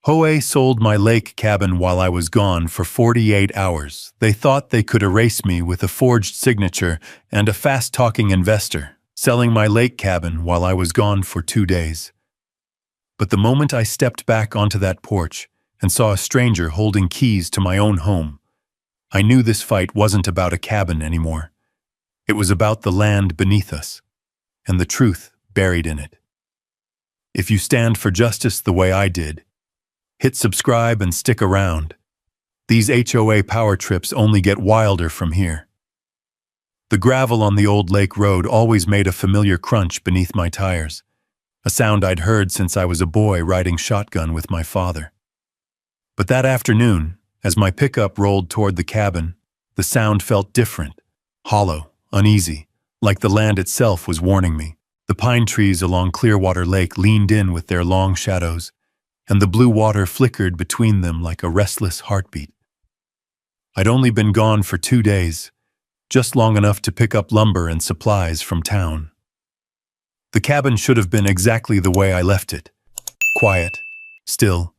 HOA sold my lake cabin while I was gone for 48 hours. They thought they could erase me with a forged signature and a fast-talking investor, selling my lake cabin while I was gone for 2 days. But the moment I stepped back onto that porch and saw a stranger holding keys to my own home, I knew this fight wasn't about a cabin anymore. It was about the land beneath us, and the truth buried in it. If you stand for justice the way I did, hit subscribe and stick around. These HOA power trips only get wilder from here. The gravel on the old lake road always made a familiar crunch beneath my tires, a sound I'd heard since I was a boy riding shotgun with my father. But that afternoon, as my pickup rolled toward the cabin, the sound felt different, hollow, uneasy, like the land itself was warning me. The pine trees along Clearwater Lake leaned in with their long shadows, and the blue water flickered between them like a restless heartbeat. I'd only been gone for 2 days, just long enough to pick up lumber and supplies from town. The cabin should have been exactly the way I left it, quiet, still,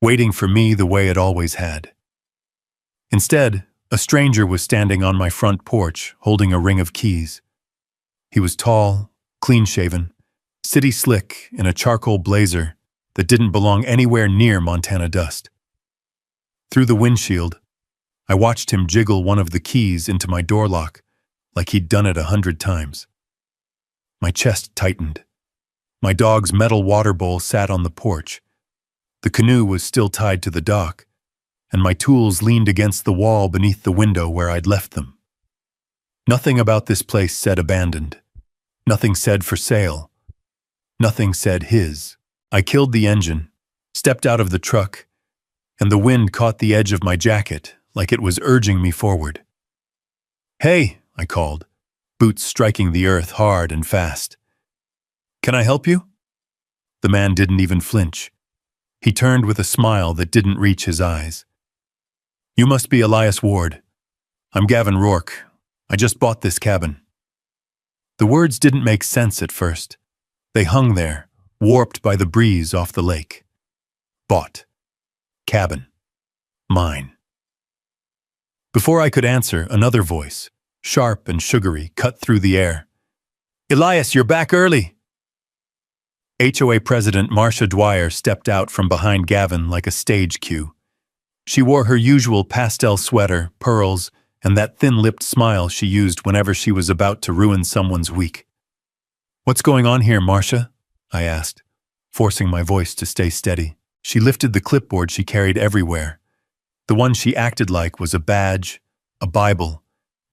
waiting for me the way it always had. Instead, a stranger was standing on my front porch, holding a ring of keys. He was tall, clean-shaven, city slick in a charcoal blazer that didn't belong anywhere near Montana dust. Through the windshield, I watched him jiggle one of the keys into my door lock like he'd done it 100 times. My chest tightened. My dog's metal water bowl sat on the porch. The canoe was still tied to the dock, and my tools leaned against the wall beneath the window where I'd left them. Nothing about this place said abandoned. Nothing said for sale. Nothing said his. I killed the engine, stepped out of the truck, and the wind caught the edge of my jacket like it was urging me forward. "Hey," I called, boots striking the earth hard and fast. "Can I help you?" The man didn't even flinch. He turned with a smile that didn't reach his eyes. "You must be Elias Ward. I'm Gavin Rourke. I just bought this cabin." The words didn't make sense at first. They hung there, warped by the breeze off the lake. Bought. Cabin. Mine. Before I could answer, another voice, sharp and sugary, cut through the air. "Elias, you're back early!" HOA President Marcia Dwyer stepped out from behind Gavin like a stage cue. She wore her usual pastel sweater, pearls, and that thin-lipped smile she used whenever she was about to ruin someone's week. "What's going on here, Marcia?" I asked, forcing my voice to stay steady. She lifted the clipboard she carried everywhere. The one she acted like was a badge, a Bible,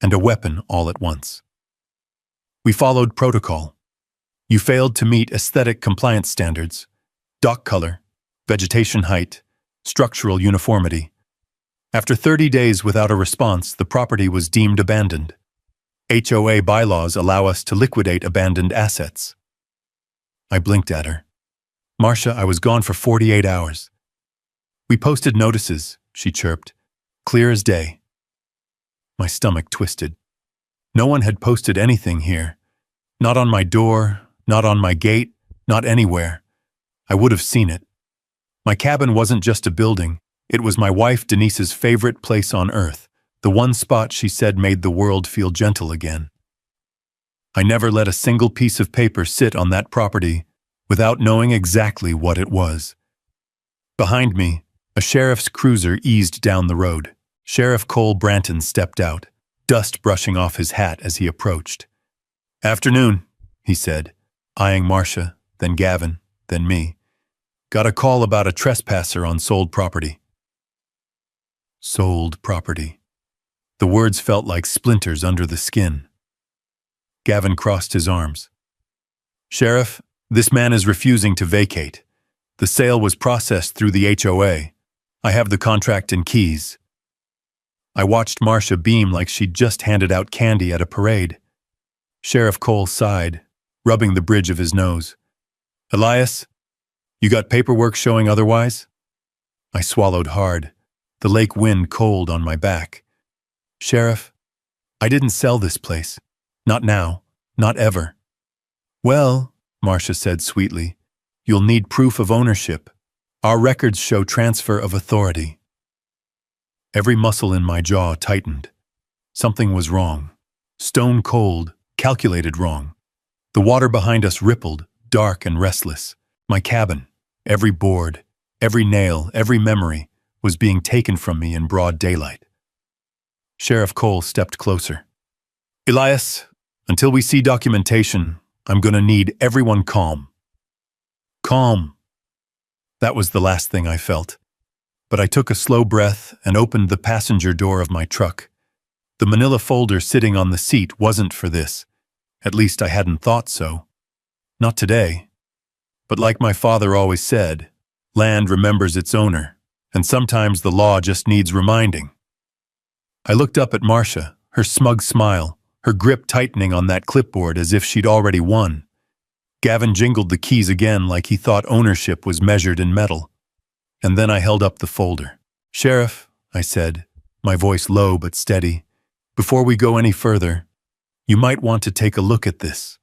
and a weapon all at once. "We followed protocol. You failed to meet aesthetic compliance standards, dock color, vegetation height, structural uniformity. After 30 days without a response, the property was deemed abandoned. HOA bylaws allow us to liquidate abandoned assets." I blinked at her. "Marcia, I was gone for 48 hours. "We posted notices," she chirped, "clear as day." My stomach twisted. No one had posted anything here. Not on my door, not on my gate, not anywhere. I would have seen it. My cabin wasn't just a building. It was my wife Denise's favorite place on earth, the one spot she said made the world feel gentle again. I never let a single piece of paper sit on that property without knowing exactly what it was. Behind me, a sheriff's cruiser eased down the road. Sheriff Cole Branton stepped out, dust brushing off his hat as he approached. "Afternoon," he said, eyeing Marcia, then Gavin, then me. "Got a call about a trespasser on sold property." Sold property. The words felt like splinters under the skin. Gavin crossed his arms. "Sheriff, this man is refusing to vacate. The sale was processed through the HOA. I have the contract and keys." I watched Marcia beam like she'd just handed out candy at a parade. Sheriff Cole sighed, rubbing the bridge of his nose. "Elias, you got paperwork showing otherwise?" I swallowed hard, the lake wind cold on my back. "Sheriff, I didn't sell this place. Not now, not ever." "Well," Marcia said sweetly, "you'll need proof of ownership. Our records show transfer of authority. Every muscle in my jaw tightened. Something was wrong. Stone cold, calculated wrong. The water behind us rippled, dark and restless. My cabin, every board, every nail, every memory, was being taken from me in broad daylight. Sheriff Cole stepped closer. Elias, until we see documentation, I'm gonna need everyone calm. Calm. That was the last thing I felt. But I took a slow breath and opened the passenger door of my truck. The manila folder sitting on the seat wasn't for this. At least I hadn't thought so. Not today. But like my father always said, land remembers its owner, and sometimes the law just needs reminding. I looked up at Marcia, her smug smile, her grip tightening on that clipboard as if she'd already won. Gavin jingled the keys again like he thought ownership was measured in metal. And then I held up the folder. Sheriff, I said, my voice low but steady, before we go any further, you might want to take a look at this.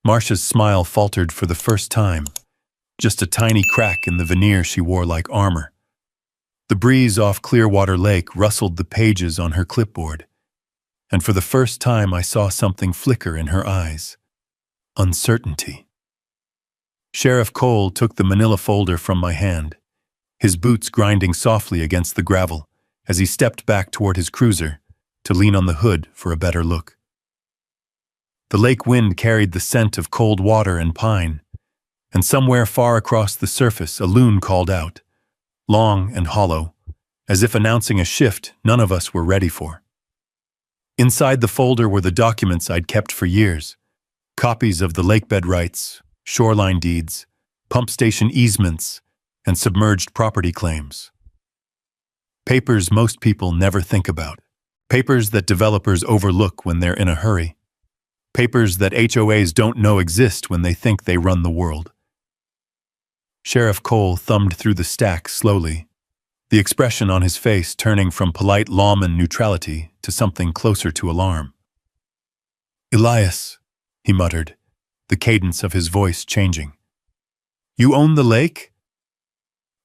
Marcia's smile faltered for the first time, just a tiny crack in the veneer she wore like armor. The breeze off Clearwater Lake rustled the pages on her clipboard, and for the first time I saw something flicker in her eyes. Uncertainty. Sheriff Cole took the manila folder from my hand, his boots grinding softly against the gravel as he stepped back toward his cruiser to lean on the hood for a better look. The lake wind carried the scent of cold water and pine, and somewhere far across the surface a loon called out, long and hollow, as if announcing a shift none of us were ready for. Inside the folder were the documents I'd kept for years, copies of the lakebed rights, shoreline deeds, pump station easements, and submerged property claims. Papers most people never think about. Papers that developers overlook when they're in a hurry. Papers that HOAs don't know exist when they think they run the world. Sheriff Cole thumbed through the stack slowly, the expression on his face turning from polite lawman neutrality to something closer to alarm. Elias, he muttered, the cadence of his voice changing. You own the lake?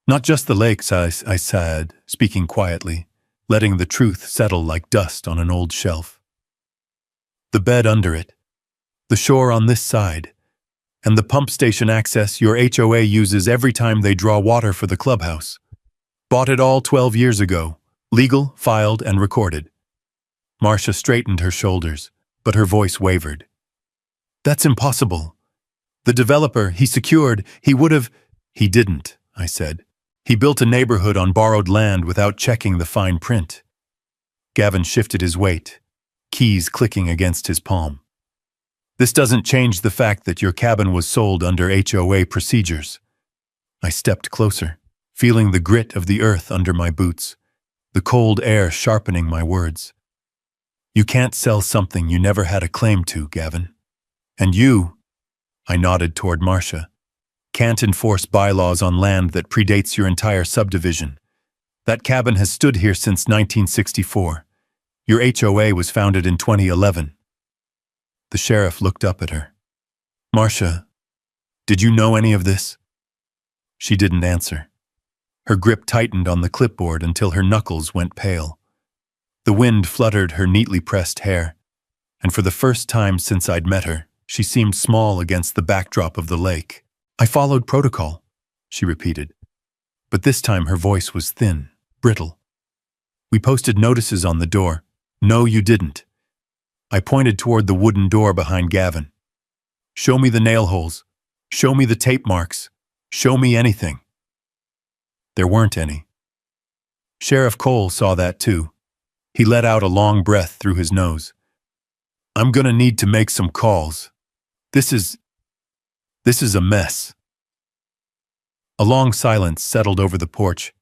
Not just the lakes, I said, speaking quietly, letting the truth settle like dust on an old shelf. The bed under it, the shore on this side, and the pump station access your HOA uses every time they draw water for the clubhouse. Bought it all 12 years ago, legal, filed, and recorded. Marcia straightened her shoulders, but her voice wavered. That's impossible. The developer, he would have... He didn't, I said. He built a neighborhood on borrowed land without checking the fine print. Gavin shifted his weight, keys clicking against his palm. This doesn't change the fact that your cabin was sold under HOA procedures. I stepped closer, feeling the grit of the earth under my boots, the cold air sharpening my words. You can't sell something you never had a claim to, Gavin. And you, I nodded toward Marcia, can't enforce bylaws on land that predates your entire subdivision. That cabin has stood here since 1964. Your HOA was founded in 2011. The sheriff looked up at her. Marcia, did you know any of this? She didn't answer. Her grip tightened on the clipboard until her knuckles went pale. The wind fluttered her neatly pressed hair, and for the first time since I'd met her, she seemed small against the backdrop of the lake. I followed protocol, she repeated. But this time her voice was thin, brittle. We posted notices on the door. No, you didn't. I pointed toward the wooden door behind Gavin. Show me the nail holes. Show me the tape marks. Show me anything. There weren't any. Sheriff Cole saw that too. He let out a long breath through his nose. I'm gonna need to make some calls. This is a mess. A long silence settled over the porch,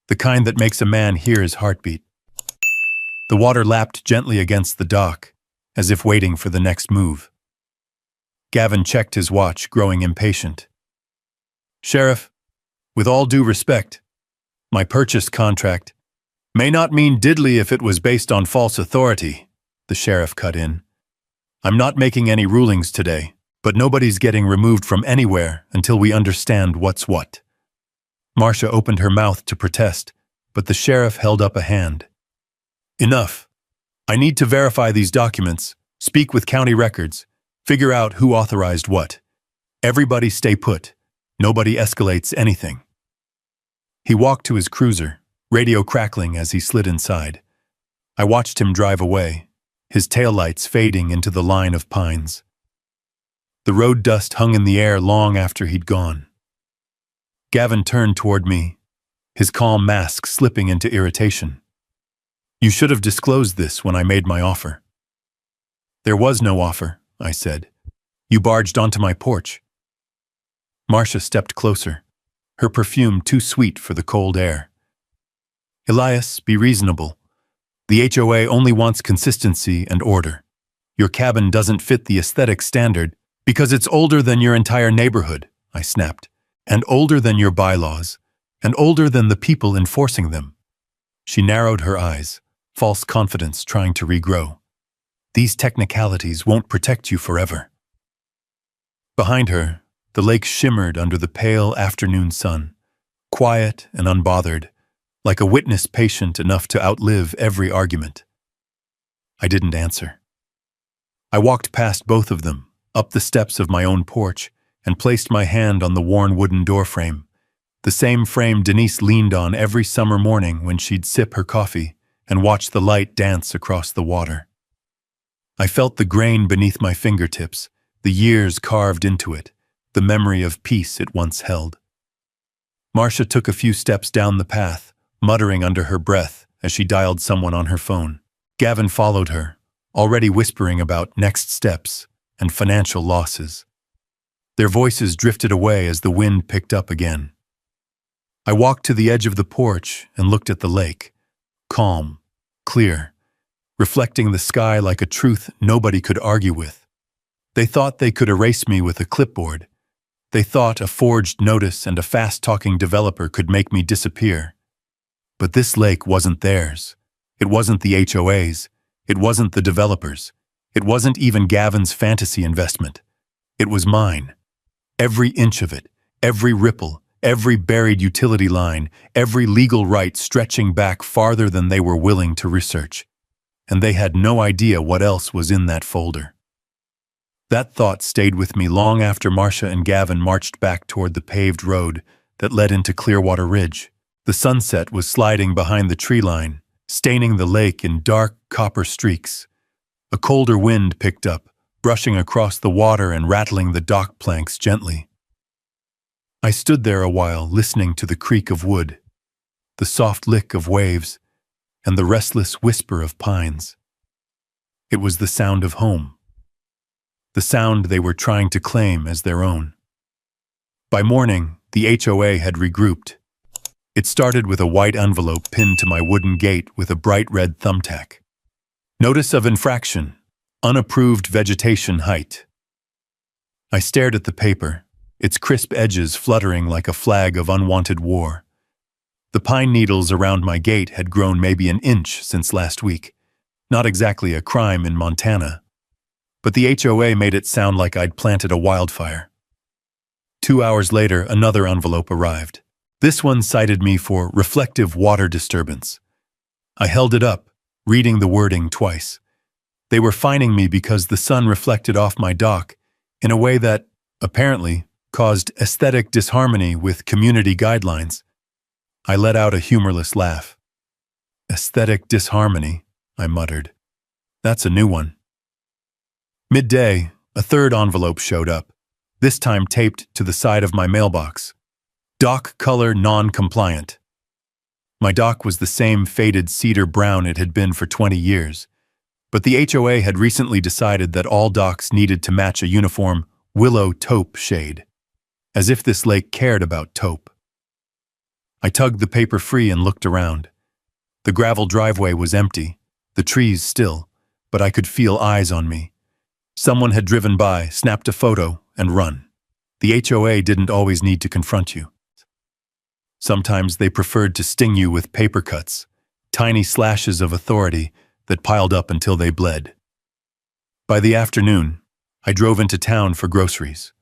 the kind that makes a man hear his heartbeat. The water lapped gently against the dock, as if waiting for the next move. Gavin checked his watch, growing impatient. Sheriff, with all due respect, my purchase contract may not mean diddly if it was based on false authority, the sheriff cut in. I'm not making any rulings today, but nobody's getting removed from anywhere until we understand what's what. Marcia opened her mouth to protest, but the sheriff held up a hand. Enough. I need to verify these documents, speak with county records, figure out who authorized what. Everybody stay put. Nobody escalates anything. He walked to his cruiser, radio crackling as he slid inside. I watched him drive away, his taillights fading into the line of pines. The road dust hung in the air long after he'd gone. Gavin turned toward me, his calm mask slipping into irritation. You should have disclosed this when I made my offer. There was no offer, I said. You barged onto my porch. Marcia stepped closer, her perfume too sweet for the cold air. Elias, be reasonable. The HOA only wants consistency and order. Your cabin doesn't fit the aesthetic standard because it's older than your entire neighborhood, I snapped, and older than your bylaws, and older than the people enforcing them. She narrowed her eyes, false confidence trying to regrow. These technicalities won't protect you forever. Behind her, the lake shimmered under the pale afternoon sun, quiet and unbothered, like a witness patient enough to outlive every argument. I didn't answer. I walked past both of them, up the steps of my own porch, and placed my hand on the worn wooden doorframe, the same frame Denise leaned on every summer morning when she'd sip her coffee and watch the light dance across the water. I felt the grain beneath my fingertips, the years carved into it, the memory of peace it once held. Marcia took a few steps down the path, muttering under her breath as she dialed someone on her phone. Gavin followed her, already whispering about next steps and financial losses. Their voices drifted away as the wind picked up again. I walked to the edge of the porch and looked at the lake, calm, clear, reflecting the sky like a truth nobody could argue with. They thought they could erase me with a clipboard. They thought a forged notice and a fast-talking developer could make me disappear. But this lake wasn't theirs. It wasn't the HOA's. It wasn't the developers. It wasn't even Gavin's fantasy investment. It was mine. Every inch of it, every ripple, every buried utility line, every legal right stretching back farther than they were willing to research. And they had no idea what else was in that folder. That thought stayed with me long after Marcia and Gavin marched back toward the paved road that led into Clearwater Ridge. The sunset was sliding behind the tree line, staining the lake in dark copper streaks. A colder wind picked up, brushing across the water and rattling the dock planks gently. I stood there a while listening to the creak of wood, the soft lick of waves, and the restless whisper of pines. It was the sound of home. The sound they were trying to claim as their own. By morning, the HOA had regrouped. It started with a white envelope pinned to my wooden gate with a bright red thumbtack. Notice of infraction, unapproved vegetation height. I stared at the paper, its crisp edges fluttering like a flag of unwanted war. The pine needles around my gate had grown maybe an inch since last week. Not exactly a crime in Montana. But the HOA made it sound like I'd planted a wildfire. 2 hours later, another envelope arrived. This one cited me for reflective water disturbance. I held it up, reading the wording twice. They were fining me because the sun reflected off my dock in a way that, apparently, caused aesthetic disharmony with community guidelines. I let out a humorless laugh. Aesthetic disharmony, I muttered. That's a new one. Midday, a third envelope showed up, this time taped to the side of my mailbox. Dock color non-compliant. My dock was the same faded cedar brown it had been for 20 years, but the HOA had recently decided that all docks needed to match a uniform willow taupe shade, as if this lake cared about taupe. I tugged the paper free and looked around. The gravel driveway was empty, the trees still, but I could feel eyes on me. Someone had driven by, snapped a photo, and run. The HOA didn't always need to confront you. Sometimes they preferred to sting you with paper cuts, tiny slashes of authority that piled up until they bled. By the afternoon, I drove into town for groceries.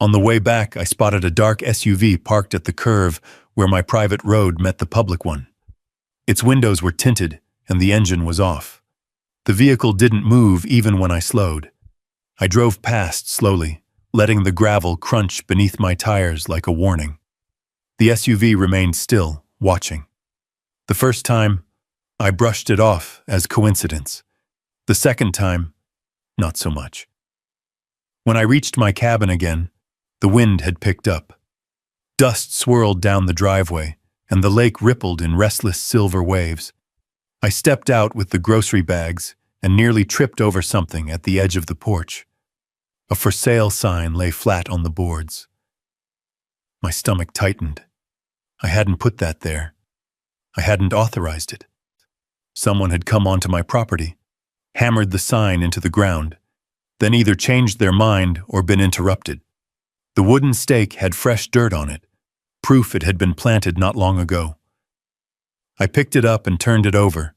On the way back, I spotted a dark SUV parked at the curve where my private road met the public one. Its windows were tinted, and the engine was off. The vehicle didn't move even when I slowed. I drove past slowly, letting the gravel crunch beneath my tires like a warning. The SUV remained still, watching. The first time, I brushed it off as coincidence. The second time, not so much. When I reached my cabin again, the wind had picked up. Dust swirled down the driveway, and the lake rippled in restless silver waves. I stepped out with the grocery bags and nearly tripped over something at the edge of the porch. A for sale sign lay flat on the boards. My stomach tightened. I hadn't put that there. I hadn't authorized it. Someone had come onto my property, hammered the sign into the ground, then either changed their mind or been interrupted. The wooden stake had fresh dirt on it, proof it had been planted not long ago. I picked it up and turned it over,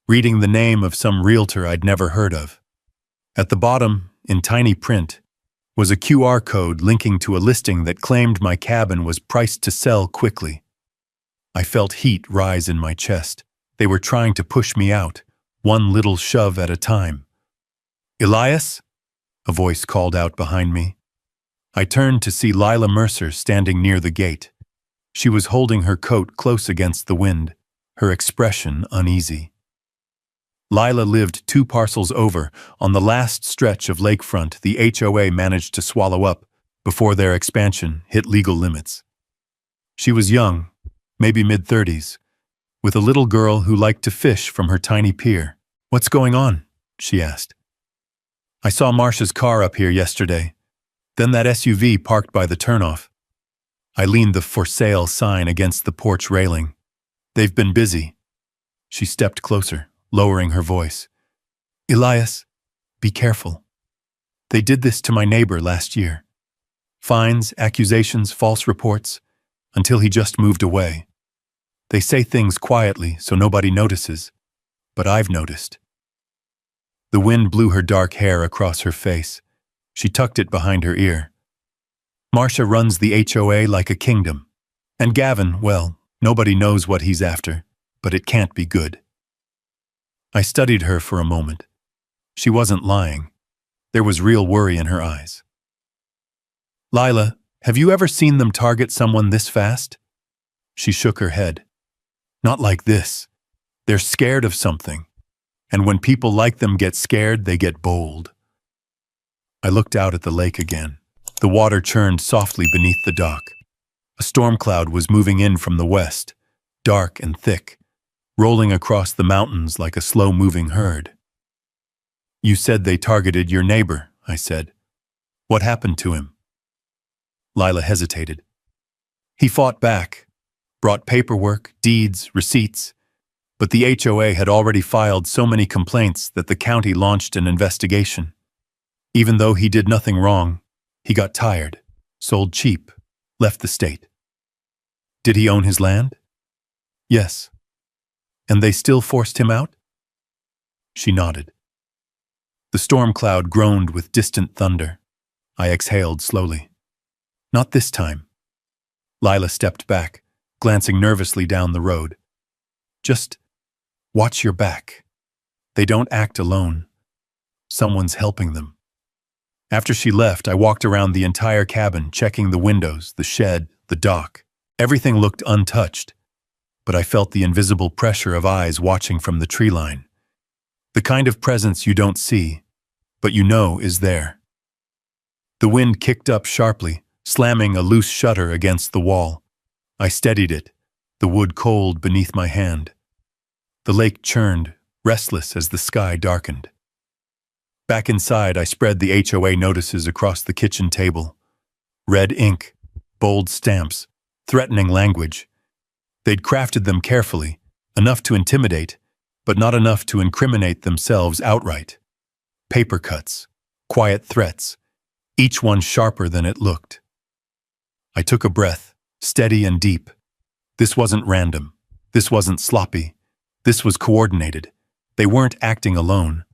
reading the name of some realtor I'd never heard of. At the bottom, in tiny print, was a QR code linking to a listing that claimed my cabin was priced to sell quickly. I felt heat rise in my chest. They were trying to push me out, one little shove at a time. "Elias?" a voice called out behind me. I turned to see Lila Mercer standing near the gate. She was holding her coat close against the wind, her expression uneasy. Lila lived 2 parcels over, on the last stretch of lakefront the HOA managed to swallow up before their expansion hit legal limits. She was young, maybe mid-30s, with a little girl who liked to fish from her tiny pier. "What's going on?" she asked. "I saw Marcia's car up here yesterday, then that SUV parked by the turnoff." I leaned the for sale sign against the porch railing. "They've been busy." She stepped closer, lowering her voice. "Elias, be careful. They did this to my neighbor last year. Fines, accusations, false reports, until he just moved away. They say things quietly so nobody notices, but I've noticed." The wind blew her dark hair across her face. She tucked it behind her ear. "Marcia runs the HOA like a kingdom. And Gavin, well, nobody knows what he's after, but it can't be good." I studied her for a moment. She wasn't lying. There was real worry in her eyes. "Lila, have you ever seen them target someone this fast?" She shook her head. "Not like this. They're scared of something. And when people like them get scared, they get bold." I looked out at the lake again. The water churned softly beneath the dock. A storm cloud was moving in from the west, dark and thick, rolling across the mountains like a slow-moving herd. "You said they targeted your neighbor," I said. "What happened to him?" Lila hesitated. "He fought back, brought paperwork, deeds, receipts, but the HOA had already filed so many complaints that the county launched an investigation. Even though he did nothing wrong, he got tired, sold cheap, left the state." "Did he own his land?" "Yes." "And they still forced him out?" She nodded. The storm cloud groaned with distant thunder. I exhaled slowly. "Not this time." Lila stepped back, glancing nervously down the road. "Just watch your back. They don't act alone. Someone's helping them." After she left, I walked around the entire cabin, checking the windows, the shed, the dock. Everything looked untouched, but I felt the invisible pressure of eyes watching from the tree line. The kind of presence you don't see, but you know is there. The wind kicked up sharply, slamming a loose shutter against the wall. I steadied it, the wood cold beneath my hand. The lake churned, restless as the sky darkened. Back inside, I spread the HOA notices across the kitchen table. Red ink, bold stamps, threatening language. They'd crafted them carefully, enough to intimidate, but not enough to incriminate themselves outright. Paper cuts, quiet threats, each one sharper than it looked. I took a breath, steady and deep. This wasn't random. This wasn't sloppy. This was coordinated. They weren't acting alone.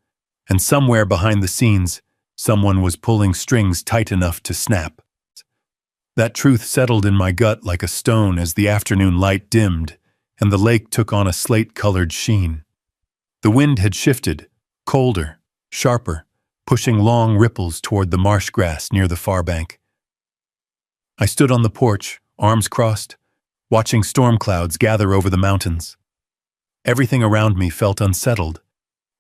And somewhere behind the scenes, someone was pulling strings tight enough to snap. That truth settled in my gut like a stone as the afternoon light dimmed and the lake took on a slate-colored sheen. The wind had shifted, colder, sharper, pushing long ripples toward the marsh grass near the far bank. I stood on the porch, arms crossed, watching storm clouds gather over the mountains. Everything around me felt unsettled,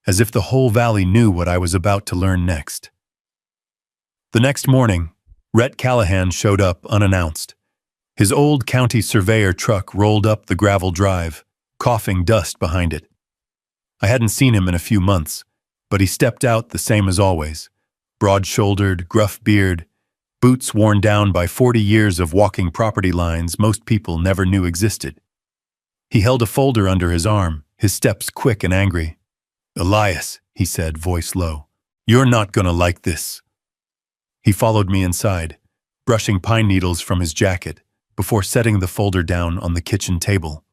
as if the whole valley knew what I was about to learn next. The next morning, Rhett Callahan showed up unannounced. His old county surveyor truck rolled up the gravel drive, coughing dust behind it. I hadn't seen him in a few months, but he stepped out the same as always, broad-shouldered, gruff beard, boots worn down by 40 years of walking property lines most people never knew existed. He held a folder under his arm, his steps quick and angry. "Elias," he said, voice low, "you're not gonna like this." He followed me inside, brushing pine needles from his jacket, before setting the folder down on the kitchen table.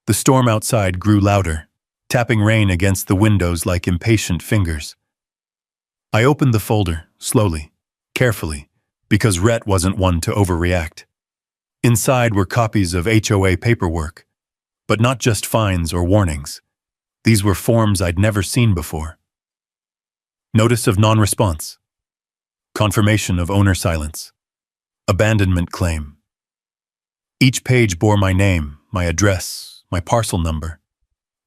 The storm outside grew louder, tapping rain against the windows like impatient fingers. I opened the folder, slowly, carefully, because Rhett wasn't one to overreact. Inside were copies of HOA paperwork, but not just fines or warnings. These were forms I'd never seen before. Notice of non-response. Confirmation of owner silence. Abandonment claim. Each page bore my name, my address, my parcel number,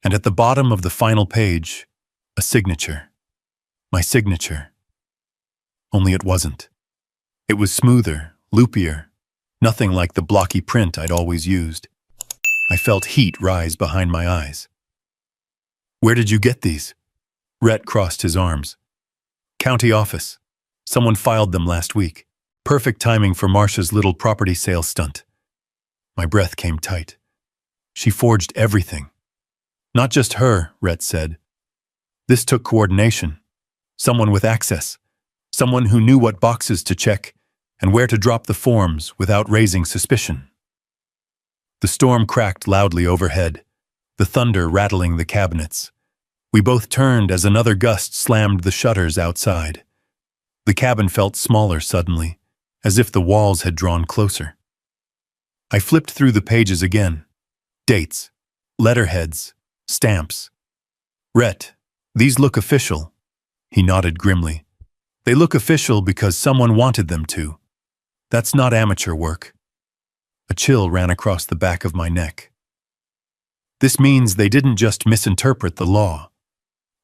and at the bottom of the final page, a signature. My signature. Only it wasn't. It was smoother, loopier, nothing like the blocky print I'd always used. I felt heat rise behind my eyes. "Where did you get these?" Rhett crossed his arms. "County office. Someone filed them last week. Perfect timing for Marcia's little property sale stunt." My breath came tight. She forged everything. "Not just her," Rhett said. "This took coordination. Someone with access. Someone who knew what boxes to check and where to drop the forms without raising suspicion." The storm cracked loudly overhead, the thunder rattling the cabinets. We both turned as another gust slammed the shutters outside. The cabin felt smaller suddenly, as if the walls had drawn closer. I flipped through the pages again. Dates, letterheads, stamps. "Rhett, these look official." He nodded grimly. "They look official because someone wanted them to. That's not amateur work." A chill ran across the back of my neck. "This means they didn't just misinterpret the law.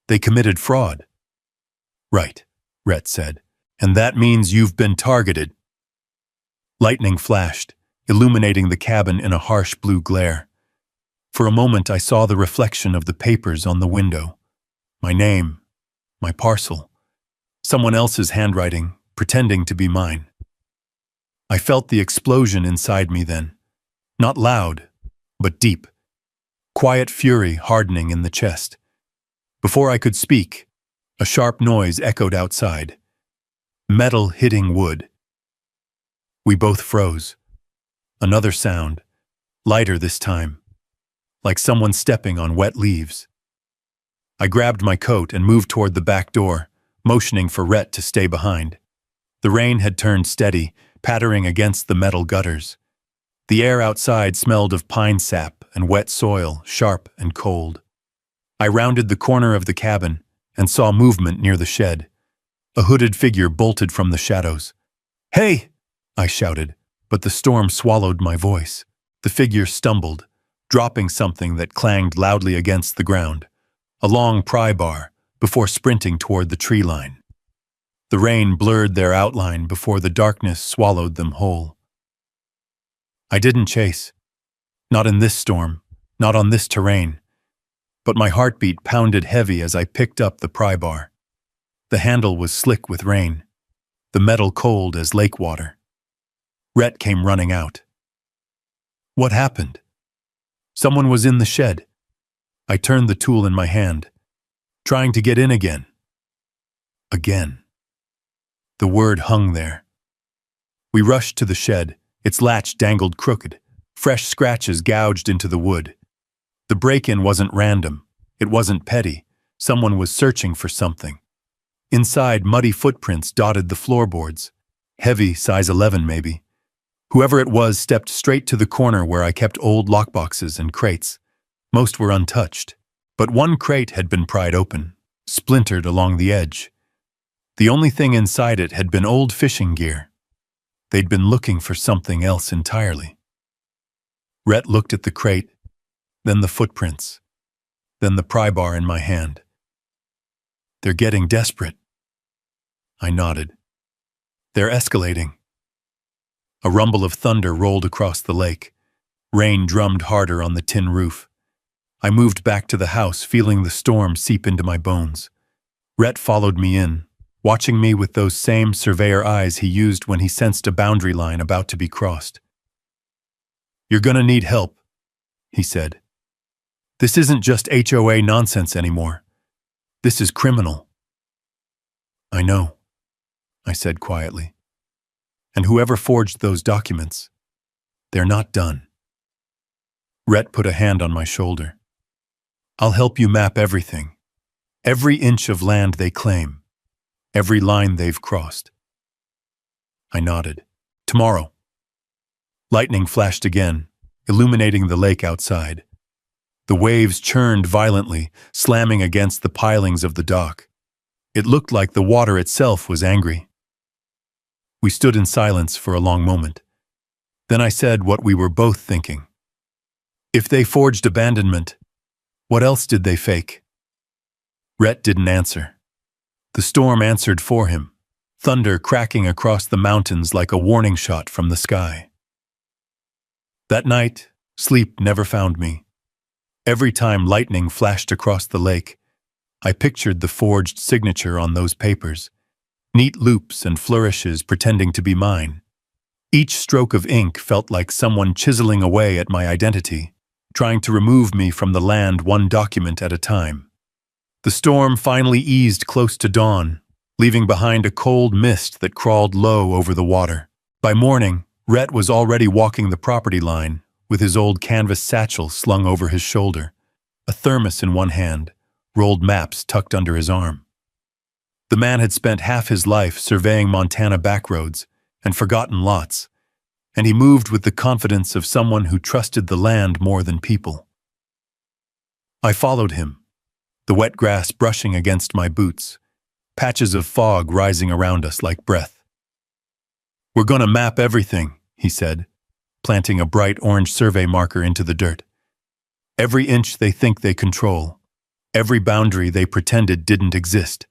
They committed fraud." "Right," Rhett said. "And that means you've been targeted." Lightning flashed, illuminating the cabin in a harsh blue glare. For a moment I saw the reflection of the papers on the window. My name, my parcel, someone else's handwriting, pretending to be mine. I felt the explosion inside me then. Not loud, but deep. Quiet fury hardening in the chest. Before I could speak, a sharp noise echoed outside. Metal hitting wood. We both froze. Another sound, lighter this time, like someone stepping on wet leaves. I grabbed my coat and moved toward the back door, motioning for Rhett to stay behind. The rain had turned steady, pattering against the metal gutters. The air outside smelled of pine sap and wet soil, sharp and cold. I rounded the corner of the cabin and saw movement near the shed. A hooded figure bolted from the shadows. "Hey!" I shouted, but the storm swallowed my voice. The figure stumbled, dropping something that clanged loudly against the ground, a long pry bar, before sprinting toward the tree line. The rain blurred their outline before the darkness swallowed them whole. I didn't chase. Not in this storm, not on this terrain. But my heartbeat pounded heavy as I picked up the pry bar. The handle was slick with rain, the metal cold as lake water. Rhett came running out. What happened? Someone was in the shed. I turned the tool in my hand, trying to get in again. Again. The word hung there. We rushed to the shed, its latch dangled crooked, fresh scratches gouged into the wood. The break-in wasn't random, it wasn't petty, someone was searching for something. Inside, muddy footprints dotted the floorboards, heavy, size 11 maybe, Whoever it was stepped straight to the corner where I kept old lockboxes and crates. Most were untouched, but one crate had been pried open, splintered along the edge. The only thing inside it had been old fishing gear. They'd been looking for something else entirely. Rhett looked at the crate, then the footprints, then the pry bar in my hand. They're getting desperate. I nodded. They're escalating. A rumble of thunder rolled across the lake. Rain drummed harder on the tin roof. I moved back to the house, feeling the storm seep into my bones. Rhett followed me in, watching me with those same surveyor eyes he used when he sensed a boundary line about to be crossed. "You're gonna need help," he said. "This isn't just HOA nonsense anymore. This is criminal." "I know," I said quietly. "And whoever forged those documents, they're not done." Rhett put a hand on my shoulder. "I'll help you map everything. Every inch of land they claim. Every line they've crossed." I nodded. "Tomorrow." Lightning flashed again, illuminating the lake outside. The waves churned violently, slamming against the pilings of the dock. It looked like the water itself was angry. We stood in silence for a long moment. Then I said what we were both thinking. If they forged abandonment, what else did they fake? Rhett didn't answer. The storm answered for him, thunder cracking across the mountains like a warning shot from the sky. That night, sleep never found me. Every time lightning flashed across the lake, I pictured the forged signature on those papers, neat loops and flourishes pretending to be mine. Each stroke of ink felt like someone chiseling away at my identity, trying to remove me from the land one document at a time. The storm finally eased close to dawn, leaving behind a cold mist that crawled low over the water. By morning, Rhett was already walking the property line, with his old canvas satchel slung over his shoulder, a thermos in one hand, rolled maps tucked under his arm. The man had spent half his life surveying Montana backroads and forgotten lots, and he moved with the confidence of someone who trusted the land more than people. I followed him, the wet grass brushing against my boots, patches of fog rising around us like breath. "We're gonna map everything," he said, planting a bright orange survey marker into the dirt. "Every inch they think they control, every boundary they pretended didn't exist."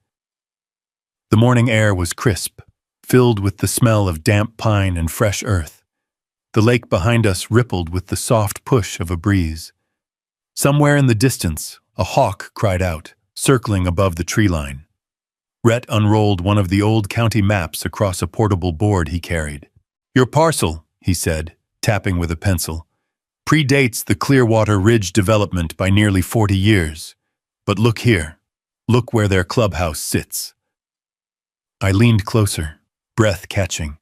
The morning air was crisp, filled with the smell of damp pine and fresh earth. The lake behind us rippled with the soft push of a breeze. Somewhere in the distance, a hawk cried out, circling above the tree line. Rhett unrolled one of the old county maps across a portable board he carried. "Your parcel," he said, tapping with a pencil, "predates the Clearwater Ridge development by nearly 40 years. But look here. Look where their clubhouse sits." I leaned closer, breath catching.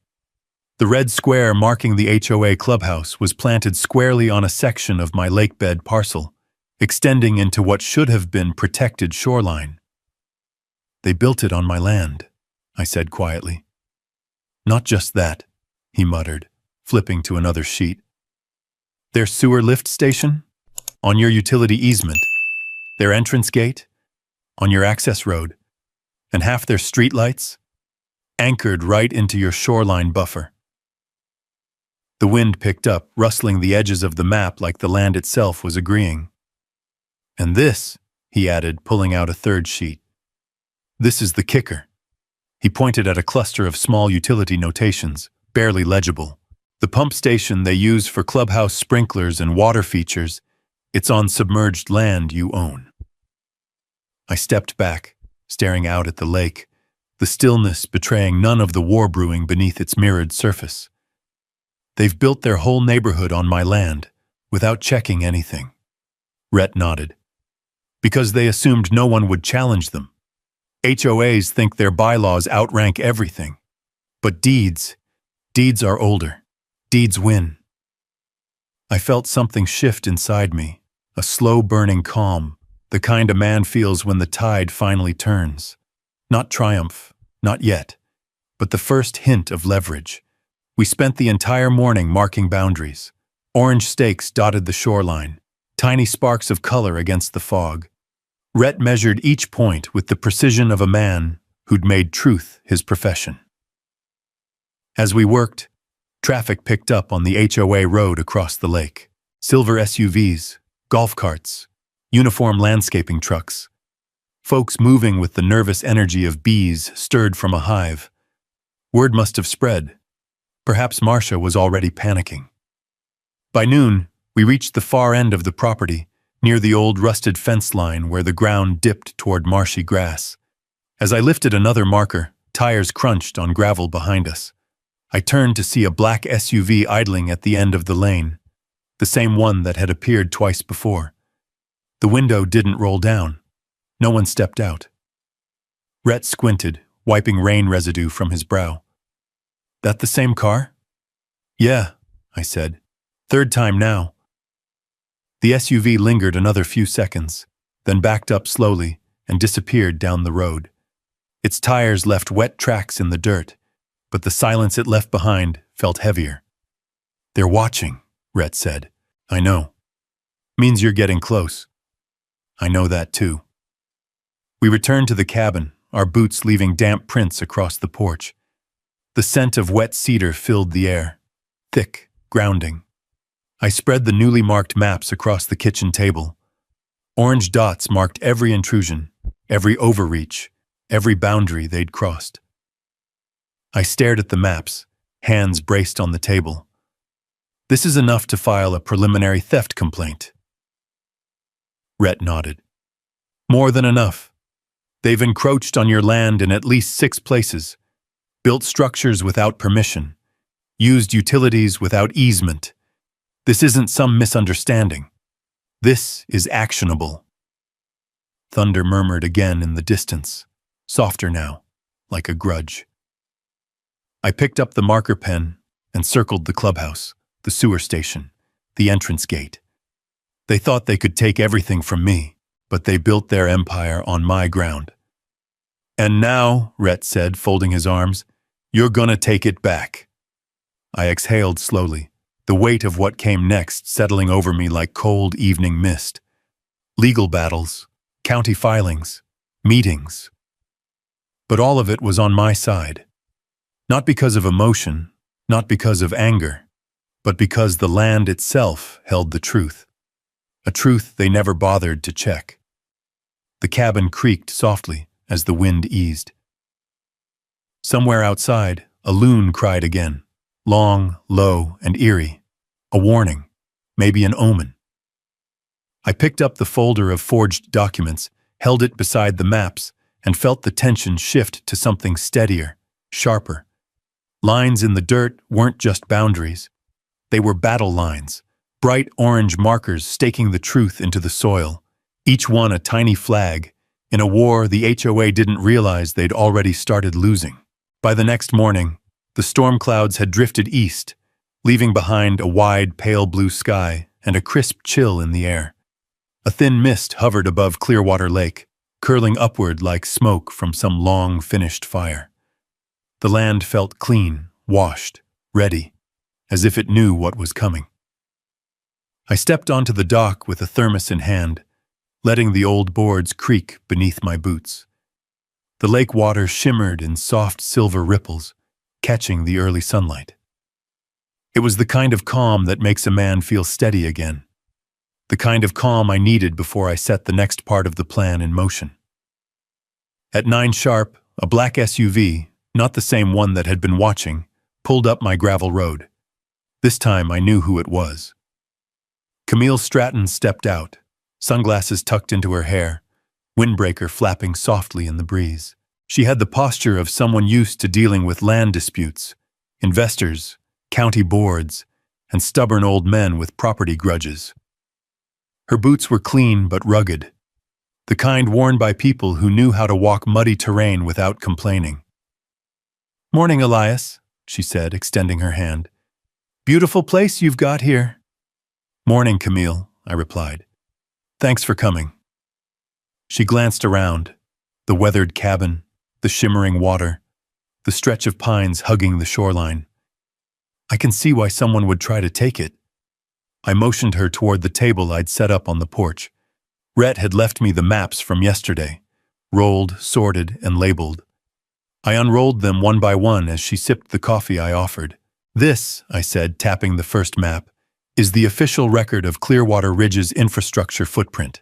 The red square marking the HOA clubhouse was planted squarely on a section of my lakebed parcel, extending into what should have been protected shoreline. "They built it on my land," I said quietly. "Not just that," he muttered, flipping to another sheet. "Their sewer lift station? On your utility easement. Their entrance gate? On your access road. And half their streetlights? Anchored right into your shoreline buffer." The wind picked up, rustling the edges of the map like the land itself was agreeing. "And this," he added, pulling out a third sheet. "This is the kicker." He pointed at a cluster of small utility notations, barely legible. "The pump station they use for clubhouse sprinklers and water features, it's on submerged land you own." I stepped back, staring out at the lake, the stillness betraying none of the war brewing beneath its mirrored surface. "They've built their whole neighborhood on my land, without checking anything." Rhett nodded. "Because they assumed no one would challenge them. HOAs think their bylaws outrank everything. But deeds are older. Deeds win." I felt something shift inside me, a slow-burning calm, the kind a man feels when the tide finally turns. Not triumph, not yet, but the first hint of leverage, We spent the entire morning marking boundaries. Orange stakes dotted the shoreline, tiny sparks of color against the fog. Rhett measured each point with the precision of a man who'd made truth his profession. As we worked, traffic picked up on the HOA road across the lake. Silver SUVs, golf carts, uniform landscaping trucks. Folks moving with the nervous energy of bees stirred from a hive. Word must have spread. Perhaps Marcia was already panicking. By noon, we reached the far end of the property, near the old rusted fence line where the ground dipped toward marshy grass. As I lifted another marker, tires crunched on gravel behind us. I turned to see a black SUV idling at the end of the lane, the same one that had appeared twice before. The window didn't roll down. No one stepped out. Rhett squinted, wiping rain residue from his brow. That the same car? Yeah, I said. Third time now. The SUV lingered another few seconds, then backed up slowly and disappeared down the road. Its tires left wet tracks in the dirt, but the silence it left behind felt heavier. They're watching, Rhett said. I know. Means you're getting close. I know that too. We returned to the cabin, our boots leaving damp prints across the porch. The scent of wet cedar filled the air, thick, grounding. I spread the newly marked maps across the kitchen table. Orange dots marked every intrusion, every overreach, every boundary they'd crossed. I stared at the maps, hands braced on the table. This is enough to file a preliminary theft complaint. Rhett nodded. More than enough. They've encroached on your land in at least 6 places, built structures without permission, used utilities without easement. This isn't some misunderstanding. This is actionable. Thunder murmured again in the distance, softer now, like a grudge. I picked up the marker pen and circled the clubhouse, the sewer station, the entrance gate. They thought they could take everything from me, but they built their empire on my ground. And now, Rhett said, folding his arms, you're gonna take it back. I exhaled slowly, the weight of what came next settling over me like cold evening mist. Legal battles, county filings, meetings. But all of it was on my side. Not because of emotion, not because of anger, but because the land itself held the truth. A truth they never bothered to check. The cabin creaked softly as the wind eased. Somewhere outside, a loon cried again, long, low, and eerie. A warning, maybe an omen. I picked up the folder of forged documents, held it beside the maps, and felt the tension shift to something steadier, sharper. Lines in the dirt weren't just boundaries. They were battle lines, bright orange markers staking the truth into the soil, each one a tiny flag, in a war the HOA didn't realize they'd already started losing. By the next morning, the storm clouds had drifted east, leaving behind a wide, pale blue sky and a crisp chill in the air. A thin mist hovered above Clearwater Lake, curling upward like smoke from some long, finished fire. The land felt clean, washed, ready, as if it knew what was coming. I stepped onto the dock with a thermos in hand, letting the old boards creak beneath my boots. The lake water shimmered in soft silver ripples, catching the early sunlight. It was the kind of calm that makes a man feel steady again. The kind of calm I needed before I set the next part of the plan in motion. At 9 sharp, a black SUV, not the same one that had been watching, pulled up my gravel road. This time I knew who it was. Camille Stratton stepped out, sunglasses tucked into her hair, windbreaker flapping softly in the breeze. She had the posture of someone used to dealing with land disputes, investors, county boards, and stubborn old men with property grudges. Her boots were clean but rugged, the kind worn by people who knew how to walk muddy terrain without complaining. "Morning, Elias," she said, extending her hand. "Beautiful place you've got here." "Morning, Camille," I replied. "Thanks for coming." She glanced around, the weathered cabin, the shimmering water, the stretch of pines hugging the shoreline. I can see why someone would try to take it. I motioned her toward the table I'd set up on the porch. Rhett had left me the maps from yesterday, rolled, sorted, and labeled. I unrolled them one by one as she sipped the coffee I offered. This, I said, tapping the first map, is the official record of Clearwater Ridge's infrastructure footprint.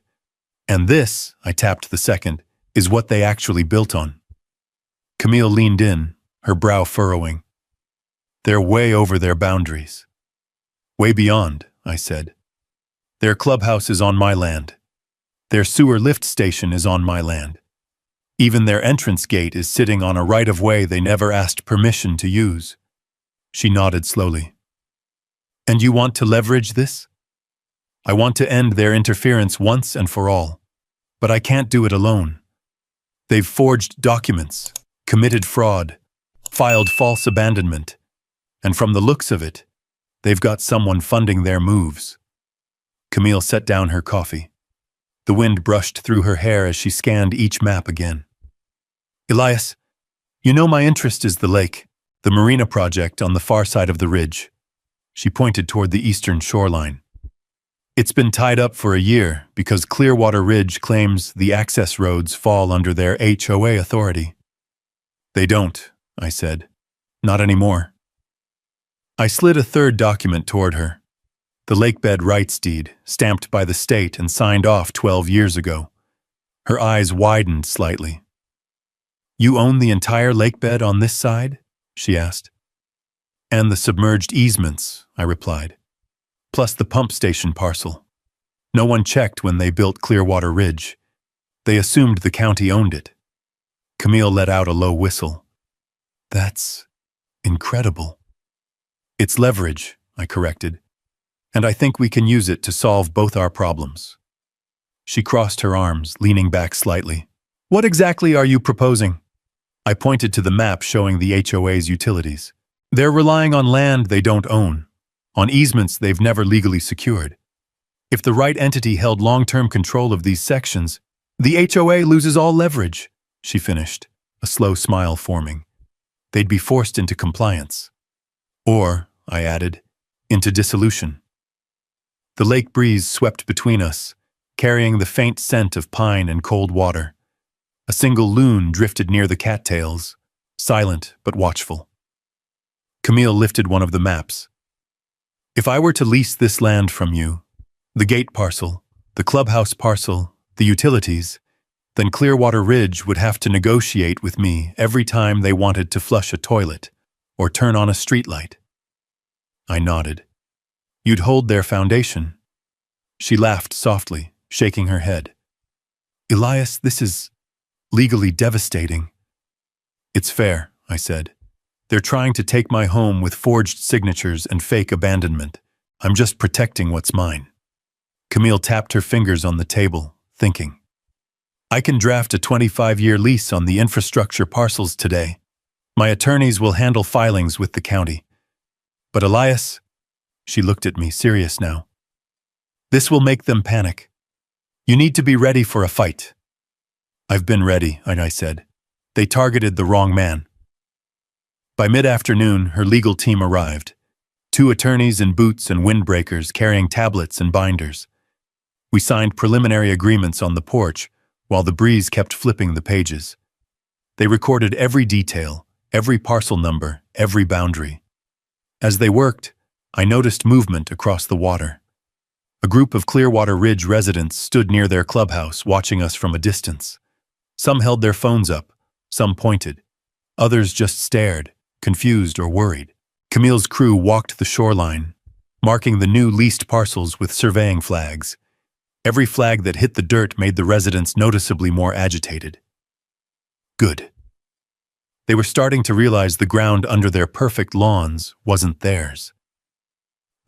And this, I tapped the second, is what they actually built on. Camille leaned in, her brow furrowing. They're way over their boundaries. Way beyond, I said. Their clubhouse is on my land. Their sewer lift station is on my land. Even their entrance gate is sitting on a right-of-way they never asked permission to use. She nodded slowly. And you want to leverage this? I want to end their interference once and for all. But I can't do it alone. They've forged documents, committed fraud, filed false abandonment, and from the looks of it, they've got someone funding their moves. Camille set down her coffee. The wind brushed through her hair as she scanned each map again. Elias, you know my interest is the lake, the marina project on the far side of the ridge. She pointed toward the eastern shoreline. It's been tied up for a year because Clearwater Ridge claims the access roads fall under their HOA authority. They don't, I said. Not anymore. I slid a third document toward her. The lakebed rights deed, stamped by the state and signed off 12 years ago. Her eyes widened slightly. You own the entire lakebed on this side? She asked. And the submerged easements, I replied. Plus the pump station parcel. No one checked when they built Clearwater Ridge. They assumed the county owned it. Camille let out a low whistle. That's incredible. It's leverage, I corrected. And I think we can use it to solve both our problems. She crossed her arms, leaning back slightly. What exactly are you proposing? I pointed to the map showing the HOA's utilities. They're relying on land they don't own, on easements they've never legally secured. If the right entity held long-term control of these sections, the HOA loses all leverage, she finished, a slow smile forming. They'd be forced into compliance. Or, I added, into dissolution. The lake breeze swept between us, carrying the faint scent of pine and cold water. A single loon drifted near the cattails, silent but watchful. Camille lifted one of the maps. If I were to lease this land from you, the gate parcel, the clubhouse parcel, the utilities, then Clearwater Ridge would have to negotiate with me every time they wanted to flush a toilet or turn on a streetlight. I nodded. You'd hold their foundation. She laughed softly, shaking her head. Elias, this is legally devastating. It's fair, I said. They're trying to take my home with forged signatures and fake abandonment. I'm just protecting what's mine. Camille tapped her fingers on the table, thinking. I can draft a 25-year lease on the infrastructure parcels today. My attorneys will handle filings with the county. But Elias, she looked at me, serious now. This will make them panic. You need to be ready for a fight. I've been ready, I said. They targeted the wrong man. By mid-afternoon, her legal team arrived. 2 attorneys in boots and windbreakers carrying tablets and binders. We signed preliminary agreements on the porch while the breeze kept flipping the pages. They recorded every detail, every parcel number, every boundary. As they worked, I noticed movement across the water. A group of Clearwater Ridge residents stood near their clubhouse watching us from a distance. Some held their phones up, some pointed. Others just stared, confused or worried. Camille's crew walked the shoreline, marking the new leased parcels with surveying flags. Every flag that hit the dirt made the residents noticeably more agitated. Good. They were starting to realize the ground under their perfect lawns wasn't theirs.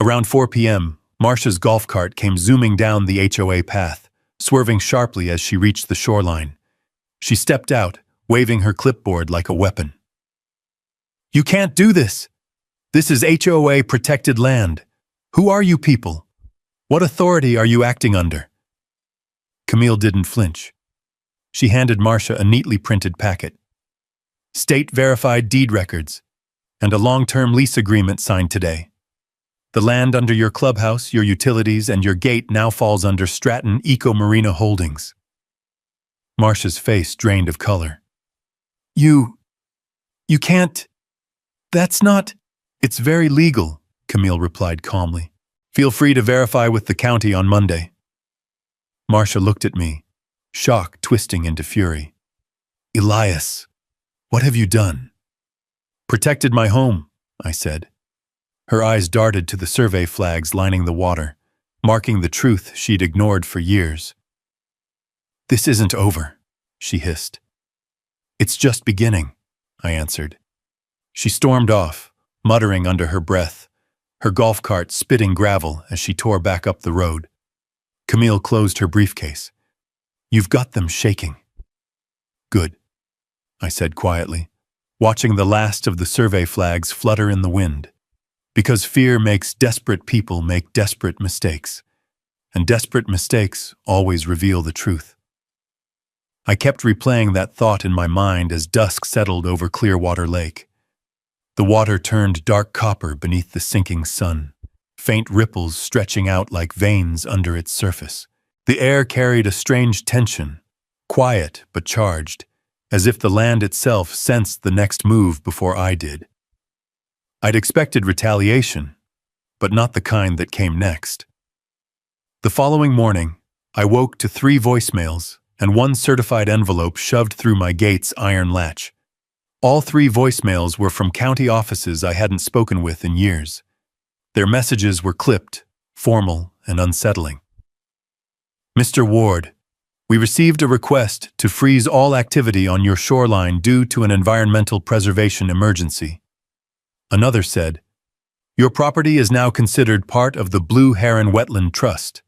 Around 4 p.m., Marcia's golf cart came zooming down the HOA path, swerving sharply as she reached the shoreline. She stepped out, waving her clipboard like a weapon. You can't do this! This is HOA-protected land. Who are you people? What authority are you acting under? Camille didn't flinch. She handed Marcia a neatly printed packet. State-verified deed records. and a long-term lease agreement signed today. The land under your clubhouse, your utilities, and your gate now falls under Stratton Eco Marina Holdings. Marcia's face drained of color. You can't. That's not. It's very legal, Camille replied calmly. Feel free to verify with the county on Monday. Marcia looked at me, shock twisting into fury. Elias, what have you done? Protected my home, I said. Her eyes darted to the survey flags lining the water, marking the truth she'd ignored for years. This isn't over, she hissed. It's just beginning, I answered. She stormed off, muttering under her breath, her golf cart spitting gravel as she tore back up the road. Camille closed her briefcase. You've got them shaking. Good, I said quietly, watching the last of the survey flags flutter in the wind. Because fear makes desperate people make desperate mistakes, and desperate mistakes always reveal the truth. I kept replaying that thought in my mind as dusk settled over Clearwater Lake. The water turned dark copper beneath the sinking sun, faint ripples stretching out like veins under its surface. The air carried a strange tension, quiet but charged, as if the land itself sensed the next move before I did. I'd expected retaliation, but not the kind that came next. The following morning, I woke to 3 voicemails and 1 certified envelope shoved through my gate's iron latch. All 3 voicemails were from county offices I hadn't spoken with in years. Their messages were clipped, formal, and unsettling. Mr. Ward, we received a request to freeze all activity on your shoreline due to an environmental preservation emergency. Another said, your property is now considered part of the Blue Heron Wetland Trust.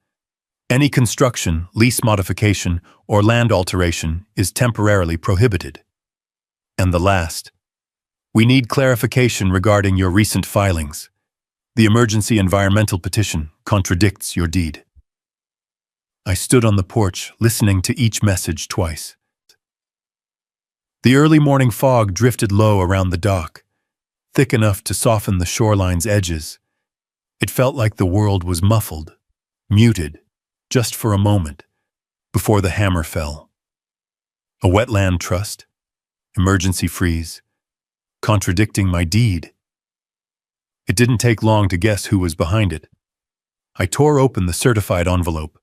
Any construction, lease modification, or land alteration is temporarily prohibited. And the last, we need clarification regarding your recent filings. The emergency environmental petition contradicts your deed. I stood on the porch, listening to each message twice. The early morning fog drifted low around the dock, thick enough to soften the shoreline's edges. It felt like the world was muffled, muted, just for a moment, before the hammer fell. A wetland trust, emergency freeze, contradicting my deed. It didn't take long to guess who was behind it. I tore open the certified envelope.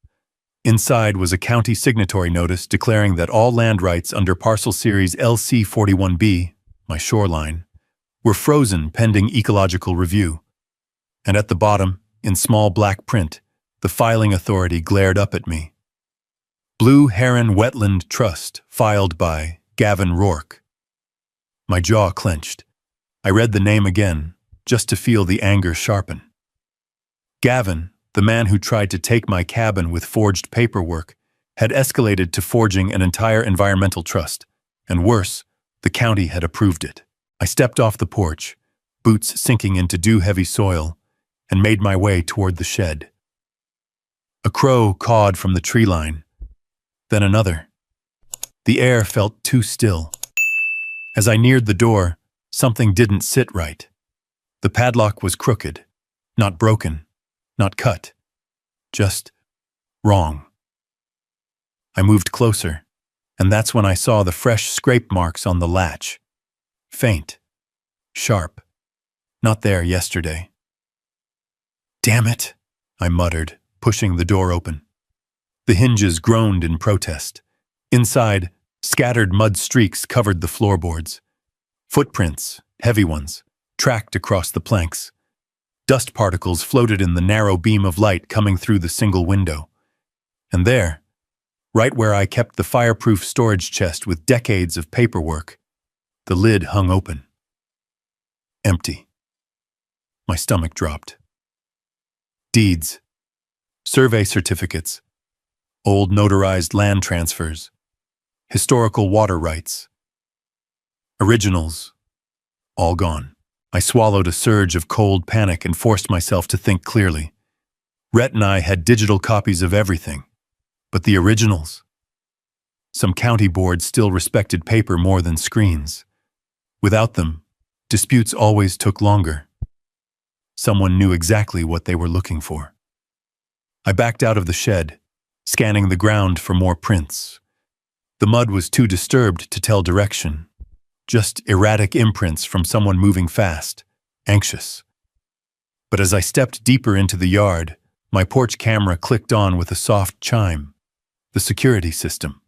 Inside was a county signatory notice declaring that all land rights under parcel series LC41B, my shoreline, were frozen pending ecological review. And at the bottom, in small black print, the filing authority glared up at me. Blue Heron Wetland Trust, filed by Gavin Rourke. My jaw clenched. I read the name again, just to feel the anger sharpen. Gavin, the man who tried to take my cabin with forged paperwork, had escalated to forging an entire environmental trust, and worse, the county had approved it. I stepped off the porch, boots sinking into dew-heavy soil, and made my way toward the shed. A crow cawed from the tree line, then another. The air felt too still. As I neared the door, something didn't sit right. The padlock was crooked, not broken, not cut, just wrong. I moved closer, and that's when I saw the fresh scrape marks on the latch. Faint, sharp, not there yesterday. Damn it, I muttered, pushing the door open. The hinges groaned in protest. Inside, scattered mud streaks covered the floorboards. Footprints, heavy ones, tracked across the planks. Dust particles floated in the narrow beam of light coming through the single window. And there, right where I kept the fireproof storage chest with decades of paperwork, the lid hung open. Empty. My stomach dropped. Deeds, survey certificates, old notarized land transfers, historical water rights. Originals, all gone. I swallowed a surge of cold panic and forced myself to think clearly. Rhett and I had digital copies of everything, but the originals? Some county boards still respected paper more than screens. Without them, Disputes always took longer. Someone knew exactly what they were looking for. I backed out of the shed, scanning the ground for more prints. The mud was too disturbed to tell direction, just erratic imprints from someone moving fast, anxious. But as I stepped deeper into the yard, my porch camera clicked on with a soft chime, the security system.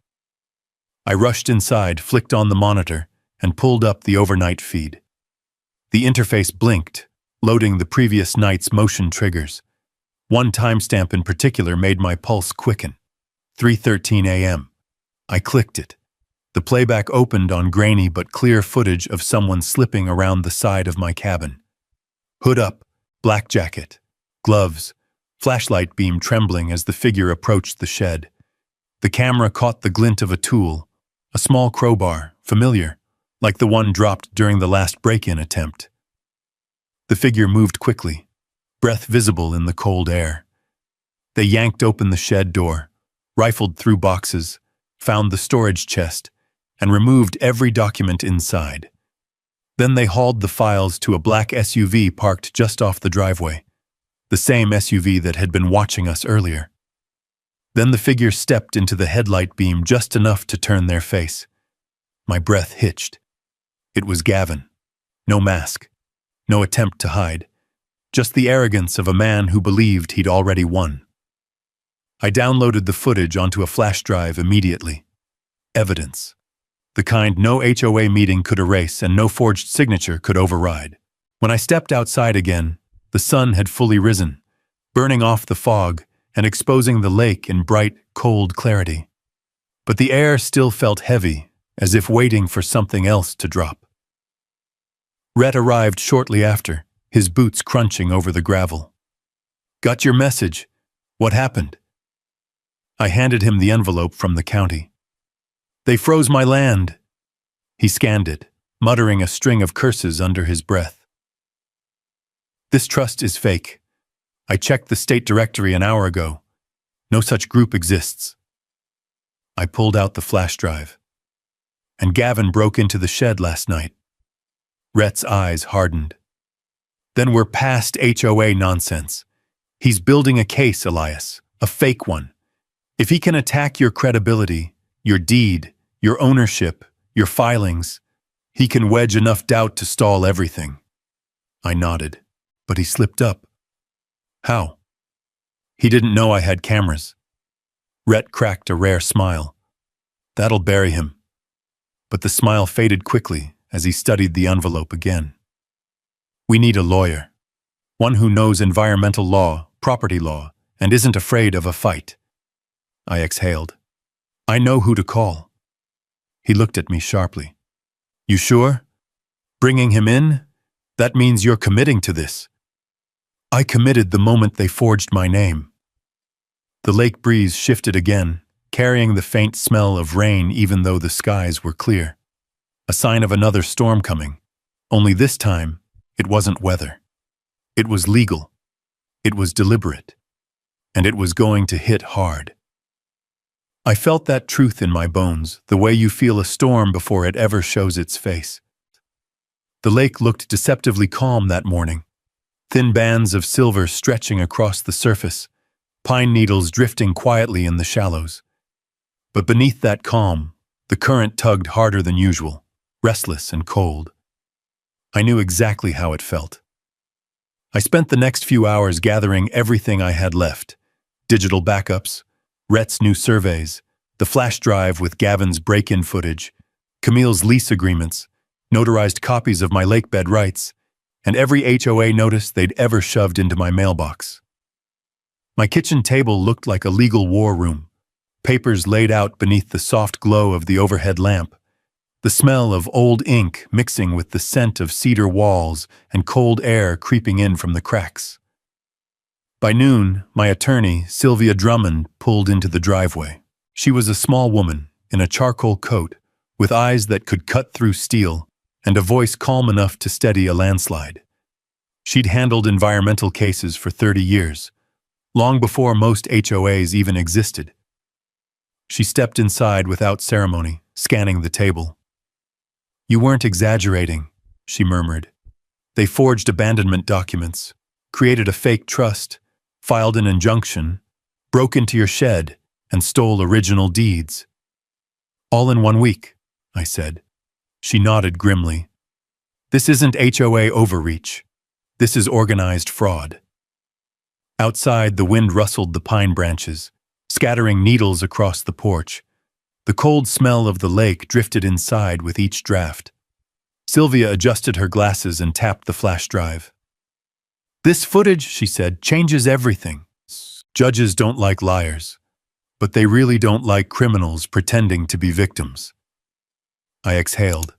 I rushed inside, flicked on the monitor, and pulled up the overnight feed. The interface blinked, loading the previous night's motion triggers. One timestamp in particular made my pulse quicken. 3:13 a.m. I clicked it. The playback opened on grainy but clear footage of someone slipping around the side of my cabin. Hood up, black jacket, gloves, flashlight beam trembling as the figure approached the shed. The camera caught the glint of a tool, a small crowbar, familiar, like the one dropped during the last break-in attempt. The figure moved quickly, breath visible in the cold air. They yanked open the shed door, rifled through boxes, found the storage chest, and removed every document inside. Then they hauled the files to a black SUV parked just off the driveway, the same SUV that had been watching us earlier. Then the figure stepped into the headlight beam just enough to turn their face. My breath hitched. It was Gavin. No mask. No attempt to hide. Just the arrogance of a man who believed he'd already won. I downloaded the footage onto a flash drive immediately. Evidence. The kind no HOA meeting could erase and no forged signature could override. When I stepped outside again, the sun had fully risen, burning off the fog and exposing the lake in bright, cold clarity. But the air still felt heavy, as if waiting for something else to drop. Rhett arrived shortly after, his boots crunching over the gravel. "Got your message. What happened?" I handed him the envelope from the county. "They froze my land." He scanned it, muttering a string of curses under his breath. "This trust is fake. I checked the state directory an hour ago. No such group exists." I pulled out the flash drive. "And Gavin broke into the shed last night." Rhett's eyes hardened. "Then we're past HOA nonsense. He's building a case, Elias, a fake one. If he can attack your credibility, your deed, your ownership, your filings, he can wedge enough doubt to stall everything." I nodded, but he slipped up. "How?" "He didn't know I had cameras." Rhett cracked a rare smile. "That'll bury him." But the smile faded quickly as he studied the envelope again. "We need a lawyer. One who knows environmental law, property law, and isn't afraid of a fight." I exhaled. "I know who to call." He looked at me sharply. "You sure? Bringing him in? That means you're committing to this." "I committed the moment they forged my name." The lake breeze shifted again, carrying the faint smell of rain even though the skies were clear. A sign of another storm coming. Only this time, it wasn't weather. It was legal. It was deliberate. And it was going to hit hard. I felt that truth in my bones, the way you feel a storm before it ever shows its face. The lake looked deceptively calm that morning. Thin bands of silver stretching across the surface, pine needles drifting quietly in the shallows. But beneath that calm, the current tugged harder than usual, restless and cold. I knew exactly how it felt. I spent the next few hours gathering everything I had left: digital backups, Rhett's new surveys, the flash drive with Gavin's break-in footage, Camille's lease agreements, notarized copies of my lakebed rights, and every HOA notice they'd ever shoved into my mailbox. My kitchen table looked like a legal war room, papers laid out beneath the soft glow of the overhead lamp, the smell of old ink mixing with the scent of cedar walls and cold air creeping in from the cracks. By noon, my attorney, Sylvia Drummond, pulled into the driveway. She was a small woman, in a charcoal coat, with eyes that could cut through steel, and a voice calm enough to steady a landslide. She'd handled environmental cases for 30 years, long before most HOAs even existed. She stepped inside without ceremony, scanning the table. "You weren't exaggerating," she murmured. They forged abandonment documents, created a fake trust, filed an injunction, broke into your shed, and stole original deeds. All in 1 week, I said. She nodded grimly. This isn't HOA overreach. This is organized fraud. Outside, the wind rustled the pine branches, scattering needles across the porch. The cold smell of the lake drifted inside with each draft. Sylvia adjusted her glasses and tapped the flash drive. This footage, she said, changes everything. Judges don't like liars, but they really don't like criminals pretending to be victims. I exhaled,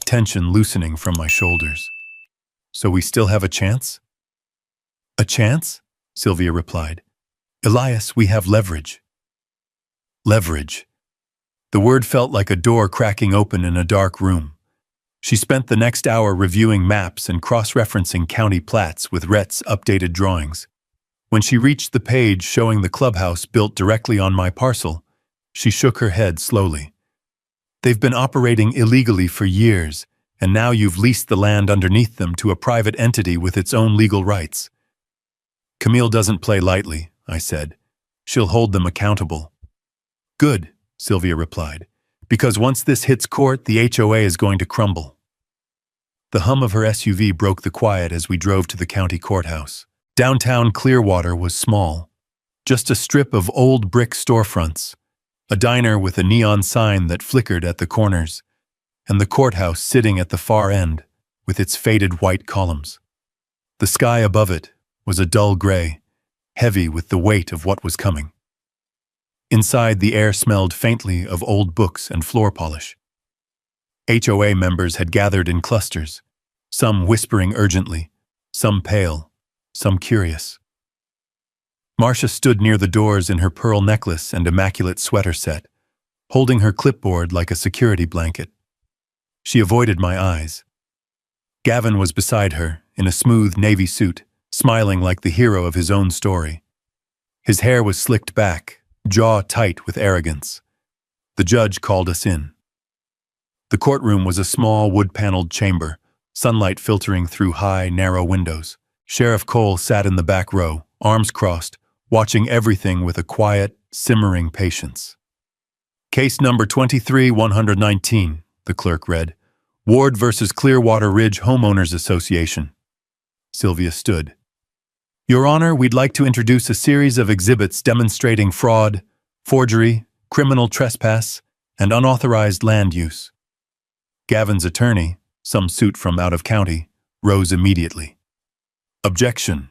tension loosening from my shoulders. So we still have a chance? A chance? Sylvia replied. Elias, we have leverage. Leverage. The word felt like a door cracking open in a dark room. She spent the next hour reviewing maps and cross-referencing county plats with Rhett's updated drawings. When she reached the page showing the clubhouse built directly on my parcel, she shook her head slowly. They've been operating illegally for years, and now you've leased the land underneath them to a private entity with its own legal rights. Camille doesn't play lightly, I said. She'll hold them accountable. Good, Sylvia replied, because once this hits court, the HOA is going to crumble. The hum of her SUV broke the quiet as we drove to the county courthouse. Downtown Clearwater was small, just a strip of old brick storefronts, a diner with a neon sign that flickered at the corners, and the courthouse sitting at the far end with its faded white columns. The sky above it was a dull gray, heavy with the weight of what was coming. Inside, the air smelled faintly of old books and floor polish. HOA members had gathered in clusters, some whispering urgently, some pale, some curious. Marcia stood near the doors in her pearl necklace and immaculate sweater set, holding her clipboard like a security blanket. She avoided my eyes. Gavin was beside her, in a smooth navy suit, smiling like the hero of his own story. His hair was slicked back, jaw tight with arrogance. The judge called us in. The courtroom was a small wood-paneled chamber, sunlight filtering through high, narrow windows. Sheriff Cole sat in the back row, arms crossed, watching everything with a quiet, simmering patience. Case number 23-119, the clerk read. Ward versus Clearwater Ridge Homeowners Association. Sylvia stood. Your Honor, we'd like to introduce a series of exhibits demonstrating fraud, forgery, criminal trespass, and unauthorized land use. Gavin's attorney, some suit from out of county, rose immediately. Objection.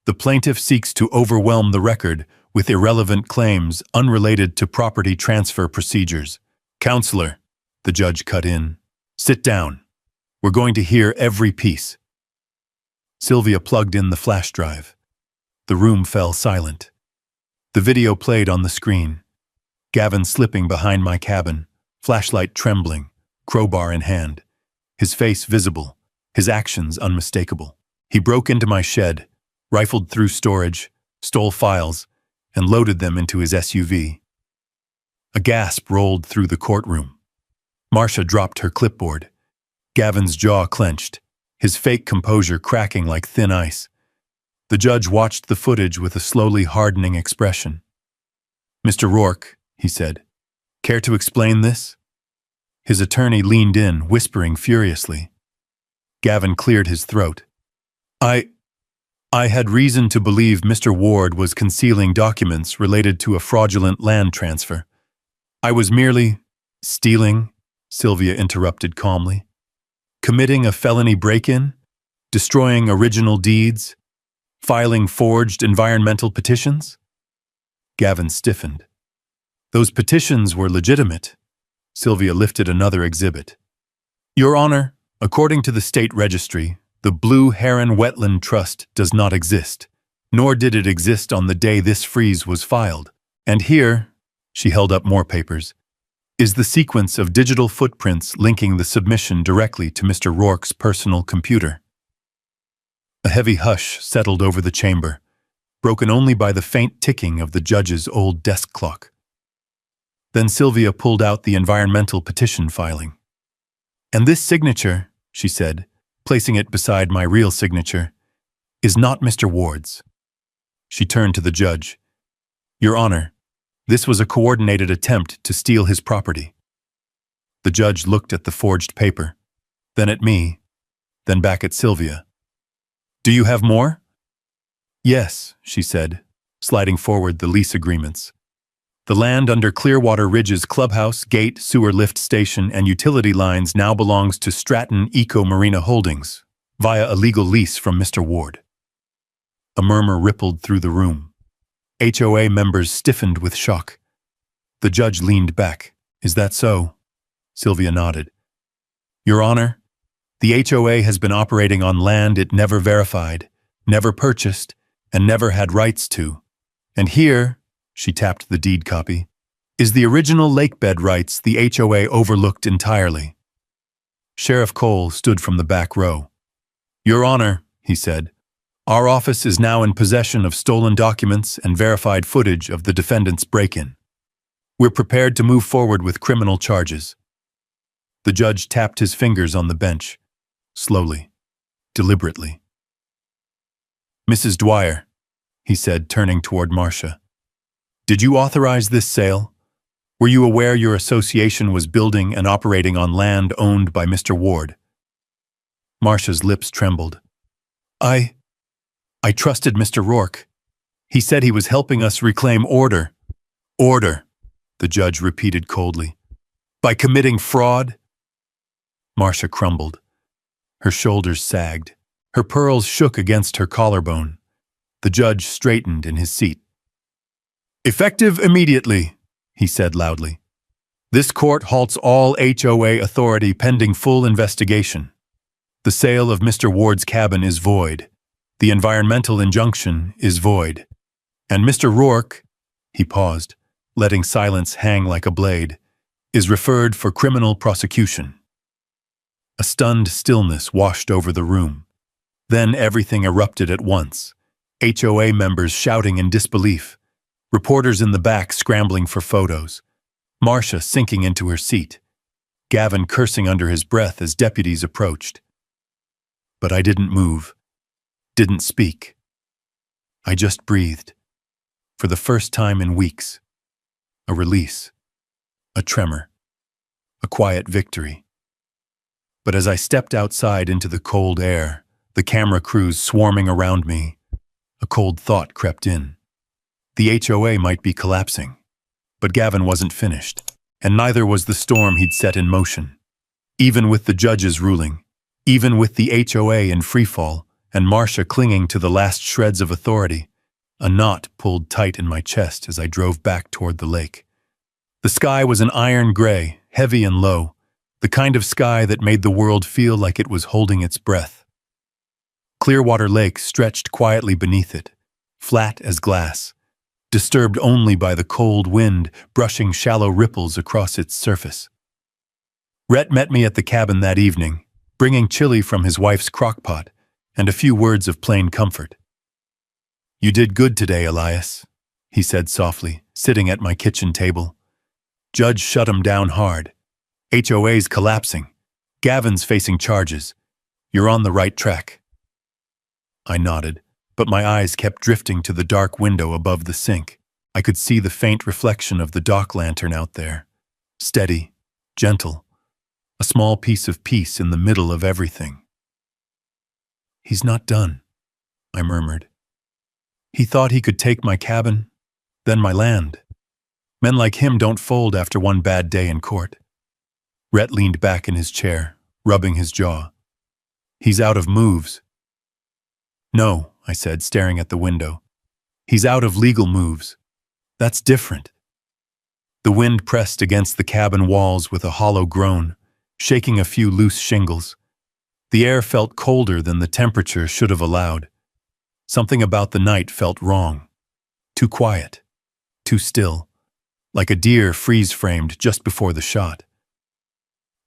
The plaintiff seeks to overwhelm the record with irrelevant claims unrelated to property transfer procedures. Counselor, the judge cut in. Sit down. We're going to hear every piece. Sylvia plugged in the flash drive. The room fell silent. The video played on the screen. Gavin slipping behind my cabin, flashlight trembling, crowbar in hand. His face visible, his actions unmistakable. He broke into my shed, rifled through storage, stole files, and loaded them into his SUV. A gasp rolled through the courtroom. Marcia dropped her clipboard. Gavin's jaw clenched, his fake composure cracking like thin ice. The judge watched the footage with a slowly hardening expression. Mr. Rourke, he said, care to explain this? His attorney leaned in, whispering furiously. Gavin cleared his throat. I had reason to believe Mr. Ward was concealing documents related to a fraudulent land transfer. I was merely stealing, Sylvia interrupted calmly. Committing a felony break-in? Destroying original deeds? Filing forged environmental petitions? Gavin stiffened. Those petitions were legitimate. Sylvia lifted another exhibit. Your Honor, according to the state registry, the Blue Heron Wetland Trust does not exist, nor did it exist on the day this freeze was filed. And here, she held up more papers, is the sequence of digital footprints linking the submission directly to Mr. Rourke's personal computer. A heavy hush settled over the chamber, broken only by the faint ticking of the judge's old desk clock. Then Sylvia pulled out the environmental petition filing. And this signature, she said, placing it beside my real signature, is not Mr. Ward's. She turned to the judge. Your Honor, this was a coordinated attempt to steal his property. The judge looked at the forged paper, then at me, then back at Sylvia. Do you have more? Yes, she said, sliding forward the lease agreements. The land under Clearwater Ridge's clubhouse, gate, sewer lift station, and utility lines now belongs to Stratton Eco Marina Holdings, via a legal lease from Mr. Ward. A murmur rippled through the room. HOA members stiffened with shock. The judge leaned back. Is that so? Sylvia nodded. Your Honor, the HOA has been operating on land it never verified, never purchased, and never had rights to. And here, she tapped the deed copy, is the original lakebed rights the HOA overlooked entirely. Sheriff Cole stood from the back row. Your Honor, he said, our office is now in possession of stolen documents and verified footage of the defendant's break-in. We're prepared to move forward with criminal charges. The judge tapped his fingers on the bench, slowly, deliberately. Mrs. Dwyer, he said, turning toward Marcia. Did you authorize this sale? Were you aware your association was building and operating on land owned by Mr. Ward? Marcia's lips trembled. I trusted Mr. Rourke. He said he was helping us reclaim order. Order, the judge repeated coldly. By committing fraud? Marcia crumbled. Her shoulders sagged. Her pearls shook against her collarbone. The judge straightened in his seat. Effective immediately, he said loudly. This court halts all HOA authority pending full investigation. The sale of Mr. Ward's cabin is void. The environmental injunction is void. And Mr. Rourke, he paused, letting silence hang like a blade, is referred for criminal prosecution. A stunned stillness washed over the room. Then everything erupted at once. HOA members shouting in disbelief. Reporters in the back scrambling for photos. Marcia sinking into her seat. Gavin cursing under his breath as deputies approached. But I didn't move. Didn't speak. I just breathed. For the first time in weeks. A release. A tremor. A quiet victory. But as I stepped outside into the cold air, the camera crews swarming around me, a cold thought crept in. The HOA might be collapsing, but Gavin wasn't finished, and neither was the storm he'd set in motion. Even with the judge's ruling, even with the HOA in freefall, and Marcia clinging to the last shreds of authority, a knot pulled tight in my chest as I drove back toward the lake. The sky was an iron gray, heavy and low, the kind of sky that made the world feel like it was holding its breath. Clearwater Lake stretched quietly beneath it, flat as glass, disturbed only by the cold wind brushing shallow ripples across its surface. Rhett met me at the cabin that evening, bringing chili from his wife's crockpot and a few words of plain comfort. You did good today, Elias, he said softly, sitting at my kitchen table. Judge shut him down hard. HOA's collapsing. Gavin's facing charges. You're on the right track. I nodded, but my eyes kept drifting to the dark window above the sink. I could see the faint reflection of the dock lantern out there. Steady, gentle, a small piece of peace in the middle of everything. He's not done, I murmured. He thought he could take my cabin, then my land. Men like him don't fold after one bad day in court. Rhett leaned back in his chair, rubbing his jaw. He's out of moves. No, I said, staring at the window. He's out of legal moves. That's different. The wind pressed against the cabin walls with a hollow groan, shaking a few loose shingles. The air felt colder than the temperature should have allowed. Something about the night felt wrong. Too quiet. Too still. Like a deer freeze-framed just before the shot.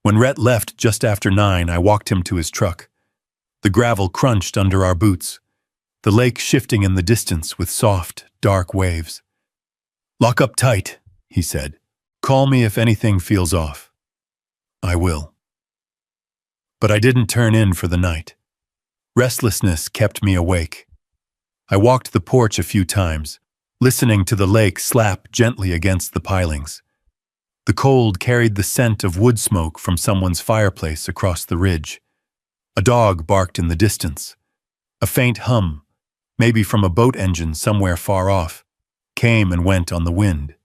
When Rhett left just after 9, I walked him to his truck. The gravel crunched under our boots, the lake shifting in the distance with soft, dark waves. Lock up tight, he said. Call me if anything feels off. I will. But I didn't turn in for the night. Restlessness kept me awake. I walked the porch a few times, listening to the lake slap gently against the pilings. The cold carried the scent of wood smoke from someone's fireplace across the ridge. A dog barked in the distance. A faint hum, maybe from a boat engine somewhere far off, came and went on the wind.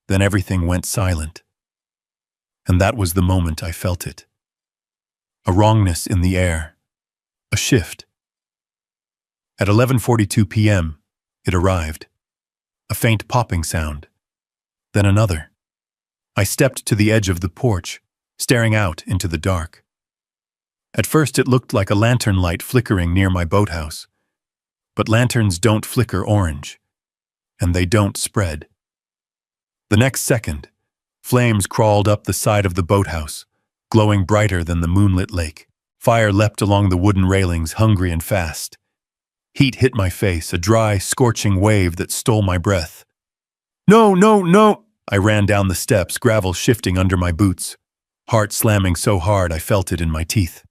Then everything went silent. And that was the moment I felt it. A wrongness in the air. A shift. At 11:42 p.m., it arrived. A faint popping sound. Then another. I stepped to the edge of the porch, staring out into the dark. At first it looked like a lantern light flickering near my boathouse. But lanterns don't flicker orange, and they don't spread. The next second, flames crawled up the side of the boathouse, glowing brighter than the moonlit lake. Fire leapt along the wooden railings, hungry and fast. Heat hit my face, a dry, scorching wave that stole my breath. No, no, no! I ran down the steps, gravel shifting under my boots, heart slamming so hard I felt it in my teeth.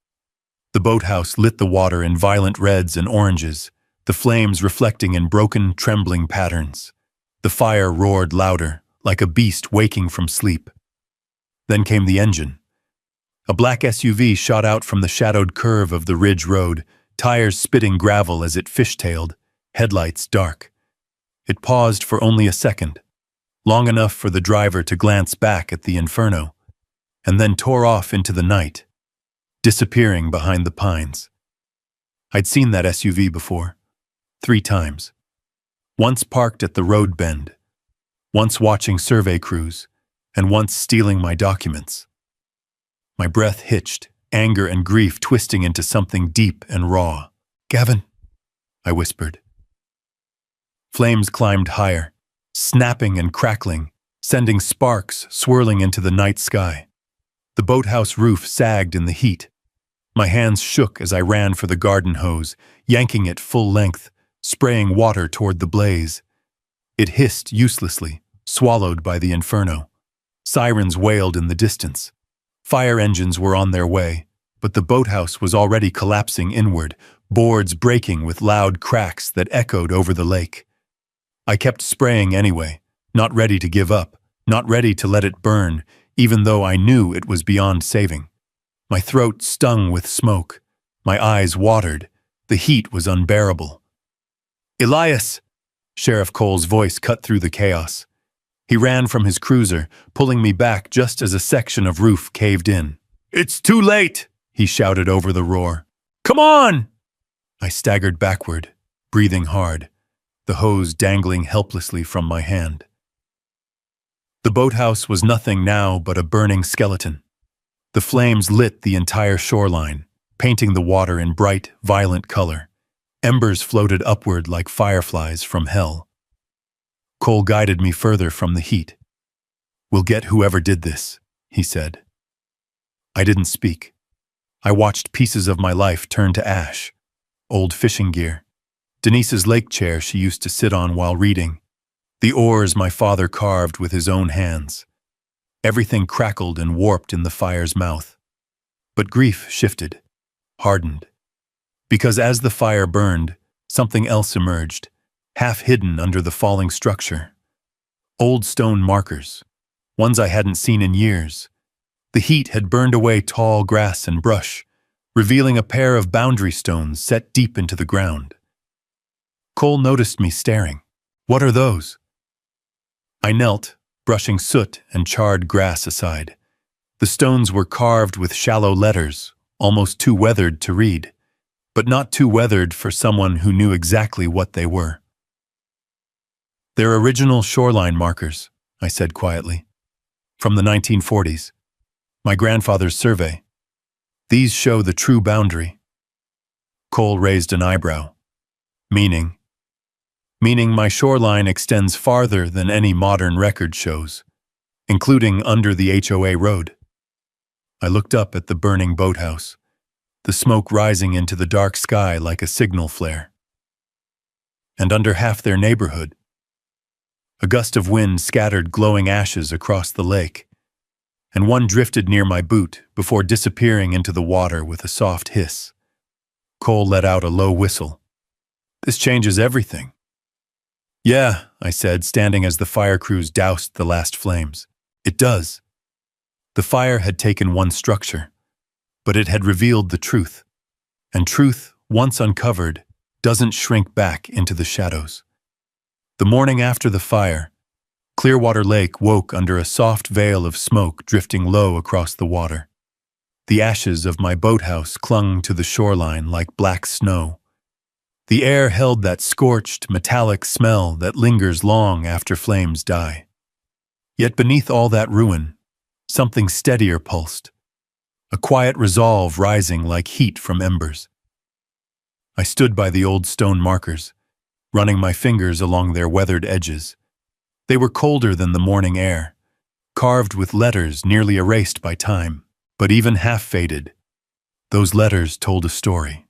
The boathouse lit the water in violent reds and oranges, the flames reflecting in broken, trembling patterns. The fire roared louder, like a beast waking from sleep. Then came the engine. A black SUV shot out from the shadowed curve of the ridge road, tires spitting gravel as it fishtailed, headlights dark. It paused for only a second, long enough for the driver to glance back at the inferno, and then tore off into the night, disappearing behind the pines. I'd seen that SUV before, 3 times. Once parked at the road bend, once watching survey crews, and once stealing my documents. My breath hitched, anger and grief twisting into something deep and raw. "Gavin," I whispered. Flames climbed higher, snapping and crackling, sending sparks swirling into the night sky. The boathouse roof sagged in the heat. My hands shook as I ran for the garden hose, yanking it full length, spraying water toward the blaze. It hissed uselessly, swallowed by the inferno. Sirens wailed in the distance. Fire engines were on their way, but the boathouse was already collapsing inward, boards breaking with loud cracks that echoed over the lake. I kept spraying anyway, not ready to give up, not ready to let it burn, even though I knew it was beyond saving. My throat stung with smoke. My eyes watered. The heat was unbearable. "Elias!" Sheriff Cole's voice cut through the chaos. He ran from his cruiser, pulling me back just as a section of roof caved in. "It's too late!" he shouted over the roar. "Come on!" I staggered backward, breathing hard, the hose dangling helplessly from my hand. The boathouse was nothing now but a burning skeleton. The flames lit the entire shoreline, painting the water in bright, violent color. Embers floated upward like fireflies from hell. Cole guided me further from the heat. "We'll get whoever did this," he said. I didn't speak. I watched pieces of my life turn to ash. Old fishing gear. Denise's lake chair she used to sit on while reading. The oars my father carved with his own hands. Everything crackled and warped in the fire's mouth. But grief shifted, hardened. Because as the fire burned, something else emerged, half hidden under the falling structure. Old stone markers, ones I hadn't seen in years. The heat had burned away tall grass and brush, revealing a pair of boundary stones set deep into the ground. Cole noticed me staring. "What are those?" I knelt, brushing soot and charred grass aside. The stones were carved with shallow letters, almost too weathered to read, but not too weathered for someone who knew exactly what they were. "They're original shoreline markers," I said quietly. "From the 1940s. My grandfather's survey. These show the true boundary." Cole raised an eyebrow. "Meaning?" "Meaning my shoreline extends farther than any modern record shows, including under the HOA road." I looked up at the burning boathouse, the smoke rising into the dark sky like a signal flare. And under half their neighborhood, a gust of wind scattered glowing ashes across the lake. and one drifted near my boot before disappearing into the water with a soft hiss. Cole let out a low whistle. This changes everything. Yeah, I said, standing as the fire crews doused the last flames. It does. The fire had taken one structure, but it had revealed the truth. And truth, once uncovered, doesn't shrink back into the shadows. The morning after the fire, Clearwater Lake woke under a soft veil of smoke drifting low across the water. The ashes of my boathouse clung to the shoreline like black snow. The air held that scorched, metallic smell that lingers long after flames die. Yet beneath all that ruin, something steadier pulsed, a quiet resolve rising like heat from embers. I stood by the old stone markers, running my fingers along their weathered edges. They were colder than the morning air, carved with letters nearly erased by time, but even half-faded. Those letters told a story.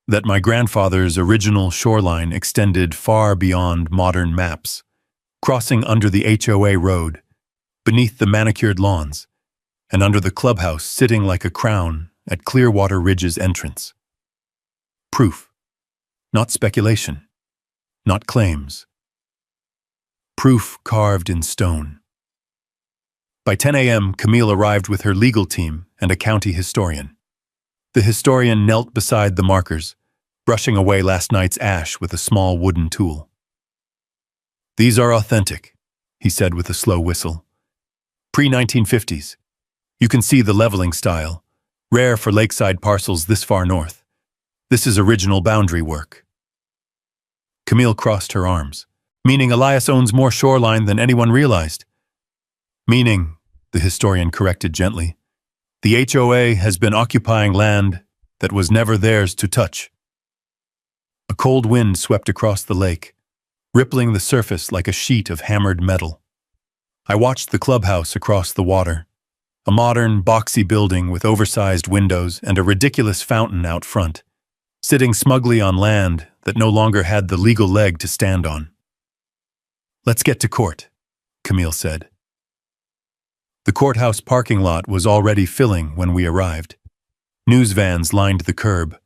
That my grandfather's original shoreline extended far beyond modern maps, crossing under the HOA road, beneath the manicured lawns, and under the clubhouse sitting like a crown at Clearwater Ridge's entrance. Proof. Not speculation. Not claims. Proof carved in stone. By 10 a.m., Camille arrived with her legal team and a county historian. The historian knelt beside the markers, brushing away last night's ash with a small wooden tool. These are authentic, he said with a slow whistle. Pre-1950s. You can see the leveling style, rare for lakeside parcels this far north. This is original boundary work. Camille crossed her arms. Meaning Elias owns more shoreline than anyone realized. Meaning, the historian corrected gently, the HOA has been occupying land that was never theirs to touch. A cold wind swept across the lake, rippling the surface like a sheet of hammered metal. I watched the clubhouse across the water, a modern, boxy building with oversized windows and a ridiculous fountain out front, sitting smugly on land that no longer had the legal leg to stand on. Let's get to court, Camille said. The courthouse parking lot was already filling when we arrived. News vans lined the curb.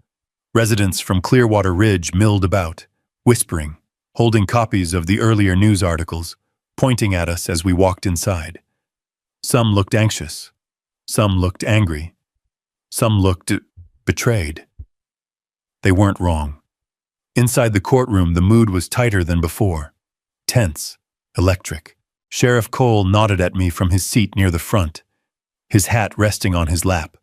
Residents from Clearwater Ridge milled about, whispering, holding copies of the earlier news articles, pointing at us as we walked inside. Some looked anxious. Some looked angry. Some looked betrayed. They weren't wrong. Inside the courtroom, the mood was tighter than before. Tense, electric. Sheriff Cole nodded at me from his seat near the front, his hat resting on his lap.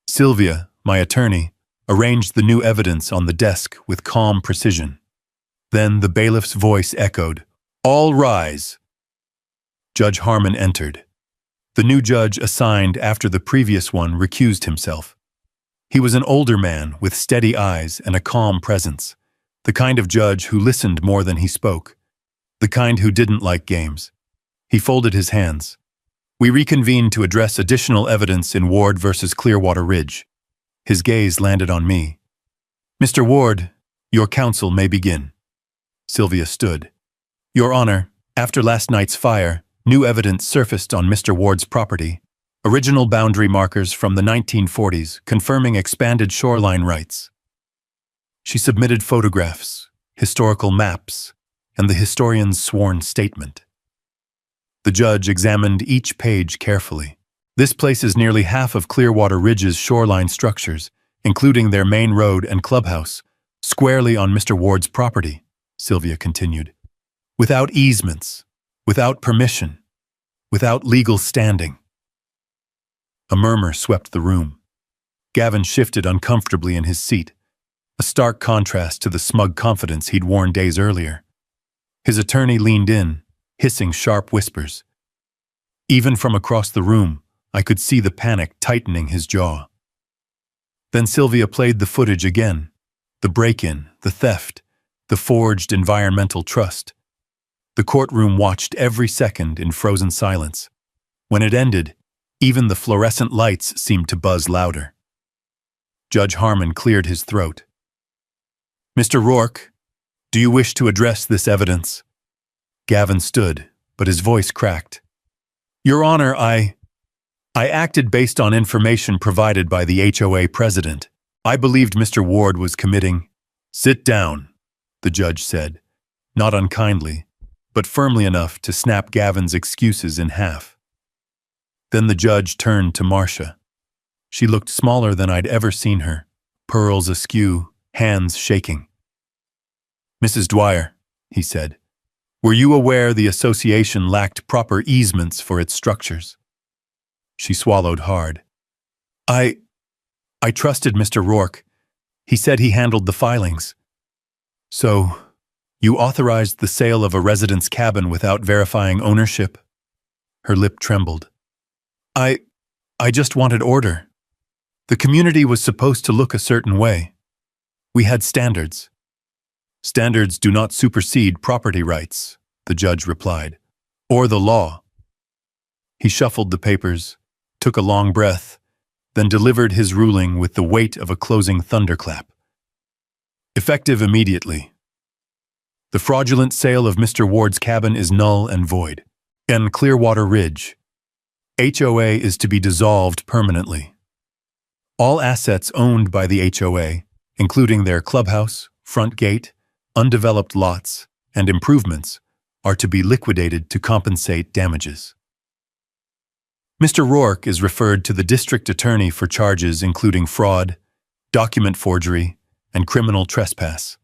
Sylvia, my attorney, arranged the new evidence on the desk with calm precision. Then the bailiff's voice echoed, "All rise." Judge Harmon entered. The new judge assigned after the previous one recused himself. He was an older man with steady eyes and a calm presence, the kind of judge who listened more than he spoke, the kind who didn't like games. He folded his hands. We reconvened to address additional evidence in Ward versus Clearwater Ridge. His gaze landed on me. "Mr. Ward, your counsel may begin." Sylvia stood. "Your Honor, after last night's fire, new evidence surfaced on Mr. Ward's property. Original boundary markers from the 1940s confirming expanded shoreline rights." She submitted photographs, historical maps, and the historian's sworn statement. The judge examined each page carefully. "This places nearly half of Clearwater Ridge's shoreline structures, including their main road and clubhouse, squarely on Mr. Ward's property," Sylvia continued. "Without easements, without permission, without legal standing." A murmur swept the room. Gavin shifted uncomfortably in his seat, a stark contrast to the smug confidence he'd worn days earlier. His attorney leaned in, hissing sharp whispers. Even from across the room, I could see the panic tightening his jaw. Then Sylvia played the footage again. The break-in, the theft, the forged environmental trust. The courtroom watched every second in frozen silence. When it ended, even the fluorescent lights seemed to buzz louder. Judge Harmon cleared his throat. "Mr. Rourke, do you wish to address this evidence?" Gavin stood, but his voice cracked. "Your Honor, I acted based on information provided by the HOA president. I believed Mr. Ward was committing. Sit down, the judge said, not unkindly, but firmly enough to snap Gavin's excuses in half. Then the judge turned to Marcia. She looked smaller than I'd ever seen her, pearls askew, hands shaking. Mrs. Dwyer, he said, were you aware the association lacked proper easements for its structures? She swallowed hard. I trusted Mr. Rourke. He said he handled the filings. So, you authorized the sale of a resident's cabin without verifying ownership? Her lip trembled. I just wanted order. The community was supposed to look a certain way. We had standards. Standards do not supersede property rights, the judge replied, or the law. He shuffled the papers, took a long breath, then delivered his ruling with the weight of a closing thunderclap. Effective immediately. The fraudulent sale of Mr. Ward's cabin is null and void. N. Clearwater Ridge. HOA is to be dissolved permanently. All assets owned by the HOA, including their clubhouse, front gate, undeveloped lots, and improvements, are to be liquidated to compensate damages. Mr. Rourke is referred to the district attorney for charges including fraud, document forgery, and criminal trespass.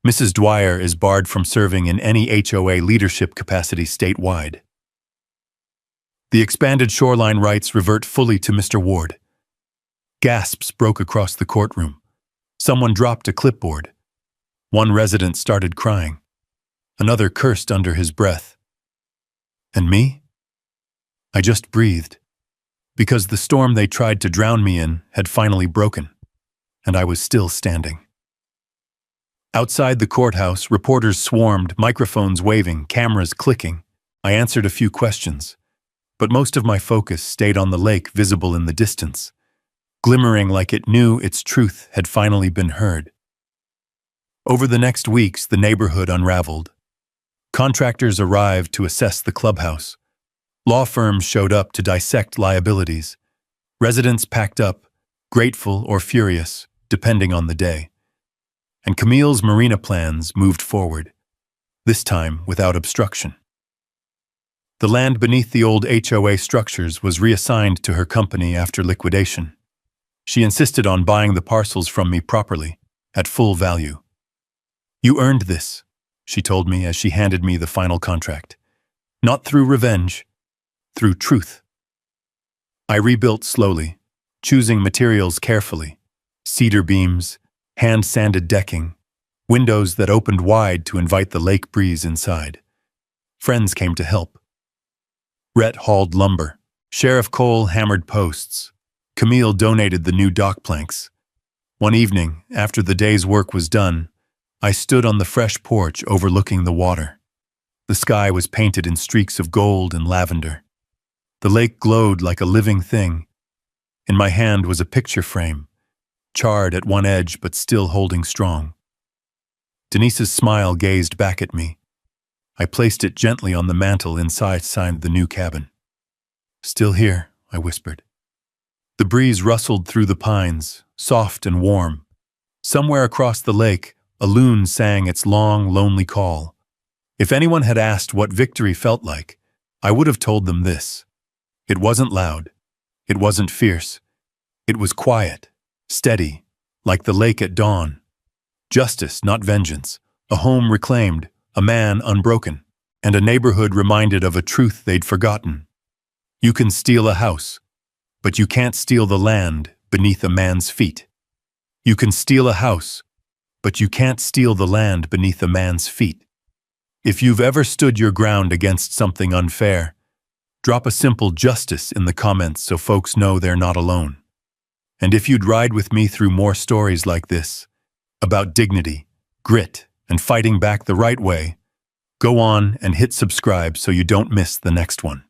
Mrs. Dwyer is barred from serving in any HOA leadership capacity statewide. The expanded shoreline rights revert fully to Mr. Ward. Gasps broke across the courtroom. Someone dropped a clipboard. One resident started crying. Another cursed under his breath. And me? I just breathed, because the storm they tried to drown me in had finally broken, and I was still standing. Outside the courthouse, reporters swarmed, microphones waving, cameras clicking. I answered a few questions, but most of my focus stayed on the lake visible in the distance, glimmering like it knew its truth had finally been heard. Over the next weeks, the neighborhood unraveled. Contractors arrived to assess the clubhouse. Law firms showed up to dissect liabilities. Residents packed up, grateful or furious, depending on the day. And Camille's marina plans moved forward, this time without obstruction. The land beneath the old HOA structures was reassigned to her company after liquidation. She insisted on buying the parcels from me properly, at full value. You earned this, she told me as she handed me the final contract. Not through revenge, through truth. I rebuilt slowly, choosing materials carefully. Cedar beams, hand-sanded decking, windows that opened wide to invite the lake breeze inside. Friends came to help. Rhett hauled lumber. Sheriff Cole hammered posts. Camille donated the new dock planks. One evening, after the day's work was done, I stood on the fresh porch overlooking the water. The sky was painted in streaks of gold and lavender. The lake glowed like a living thing. In my hand was a picture frame, charred at one edge but still holding strong. Denise's smile gazed back at me. I placed it gently on the mantel inside the new cabin. Still here, I whispered. The breeze rustled through the pines, soft and warm. Somewhere across the lake, a loon sang its long, lonely call. If anyone had asked what victory felt like, I would have told them this. It wasn't loud. It wasn't fierce. It was quiet, steady, like the lake at dawn. Justice, not vengeance. A home reclaimed, a man unbroken, and a neighborhood reminded of a truth they'd forgotten. You can steal a house, but you can't steal the land beneath a man's feet. You can steal a house, but you can't steal the land beneath a man's feet. If you've ever stood your ground against something unfair, drop a simple justice in the comments so folks know they're not alone. And if you'd ride with me through more stories like this, about dignity, grit, and fighting back the right way, go on and hit subscribe so you don't miss the next one.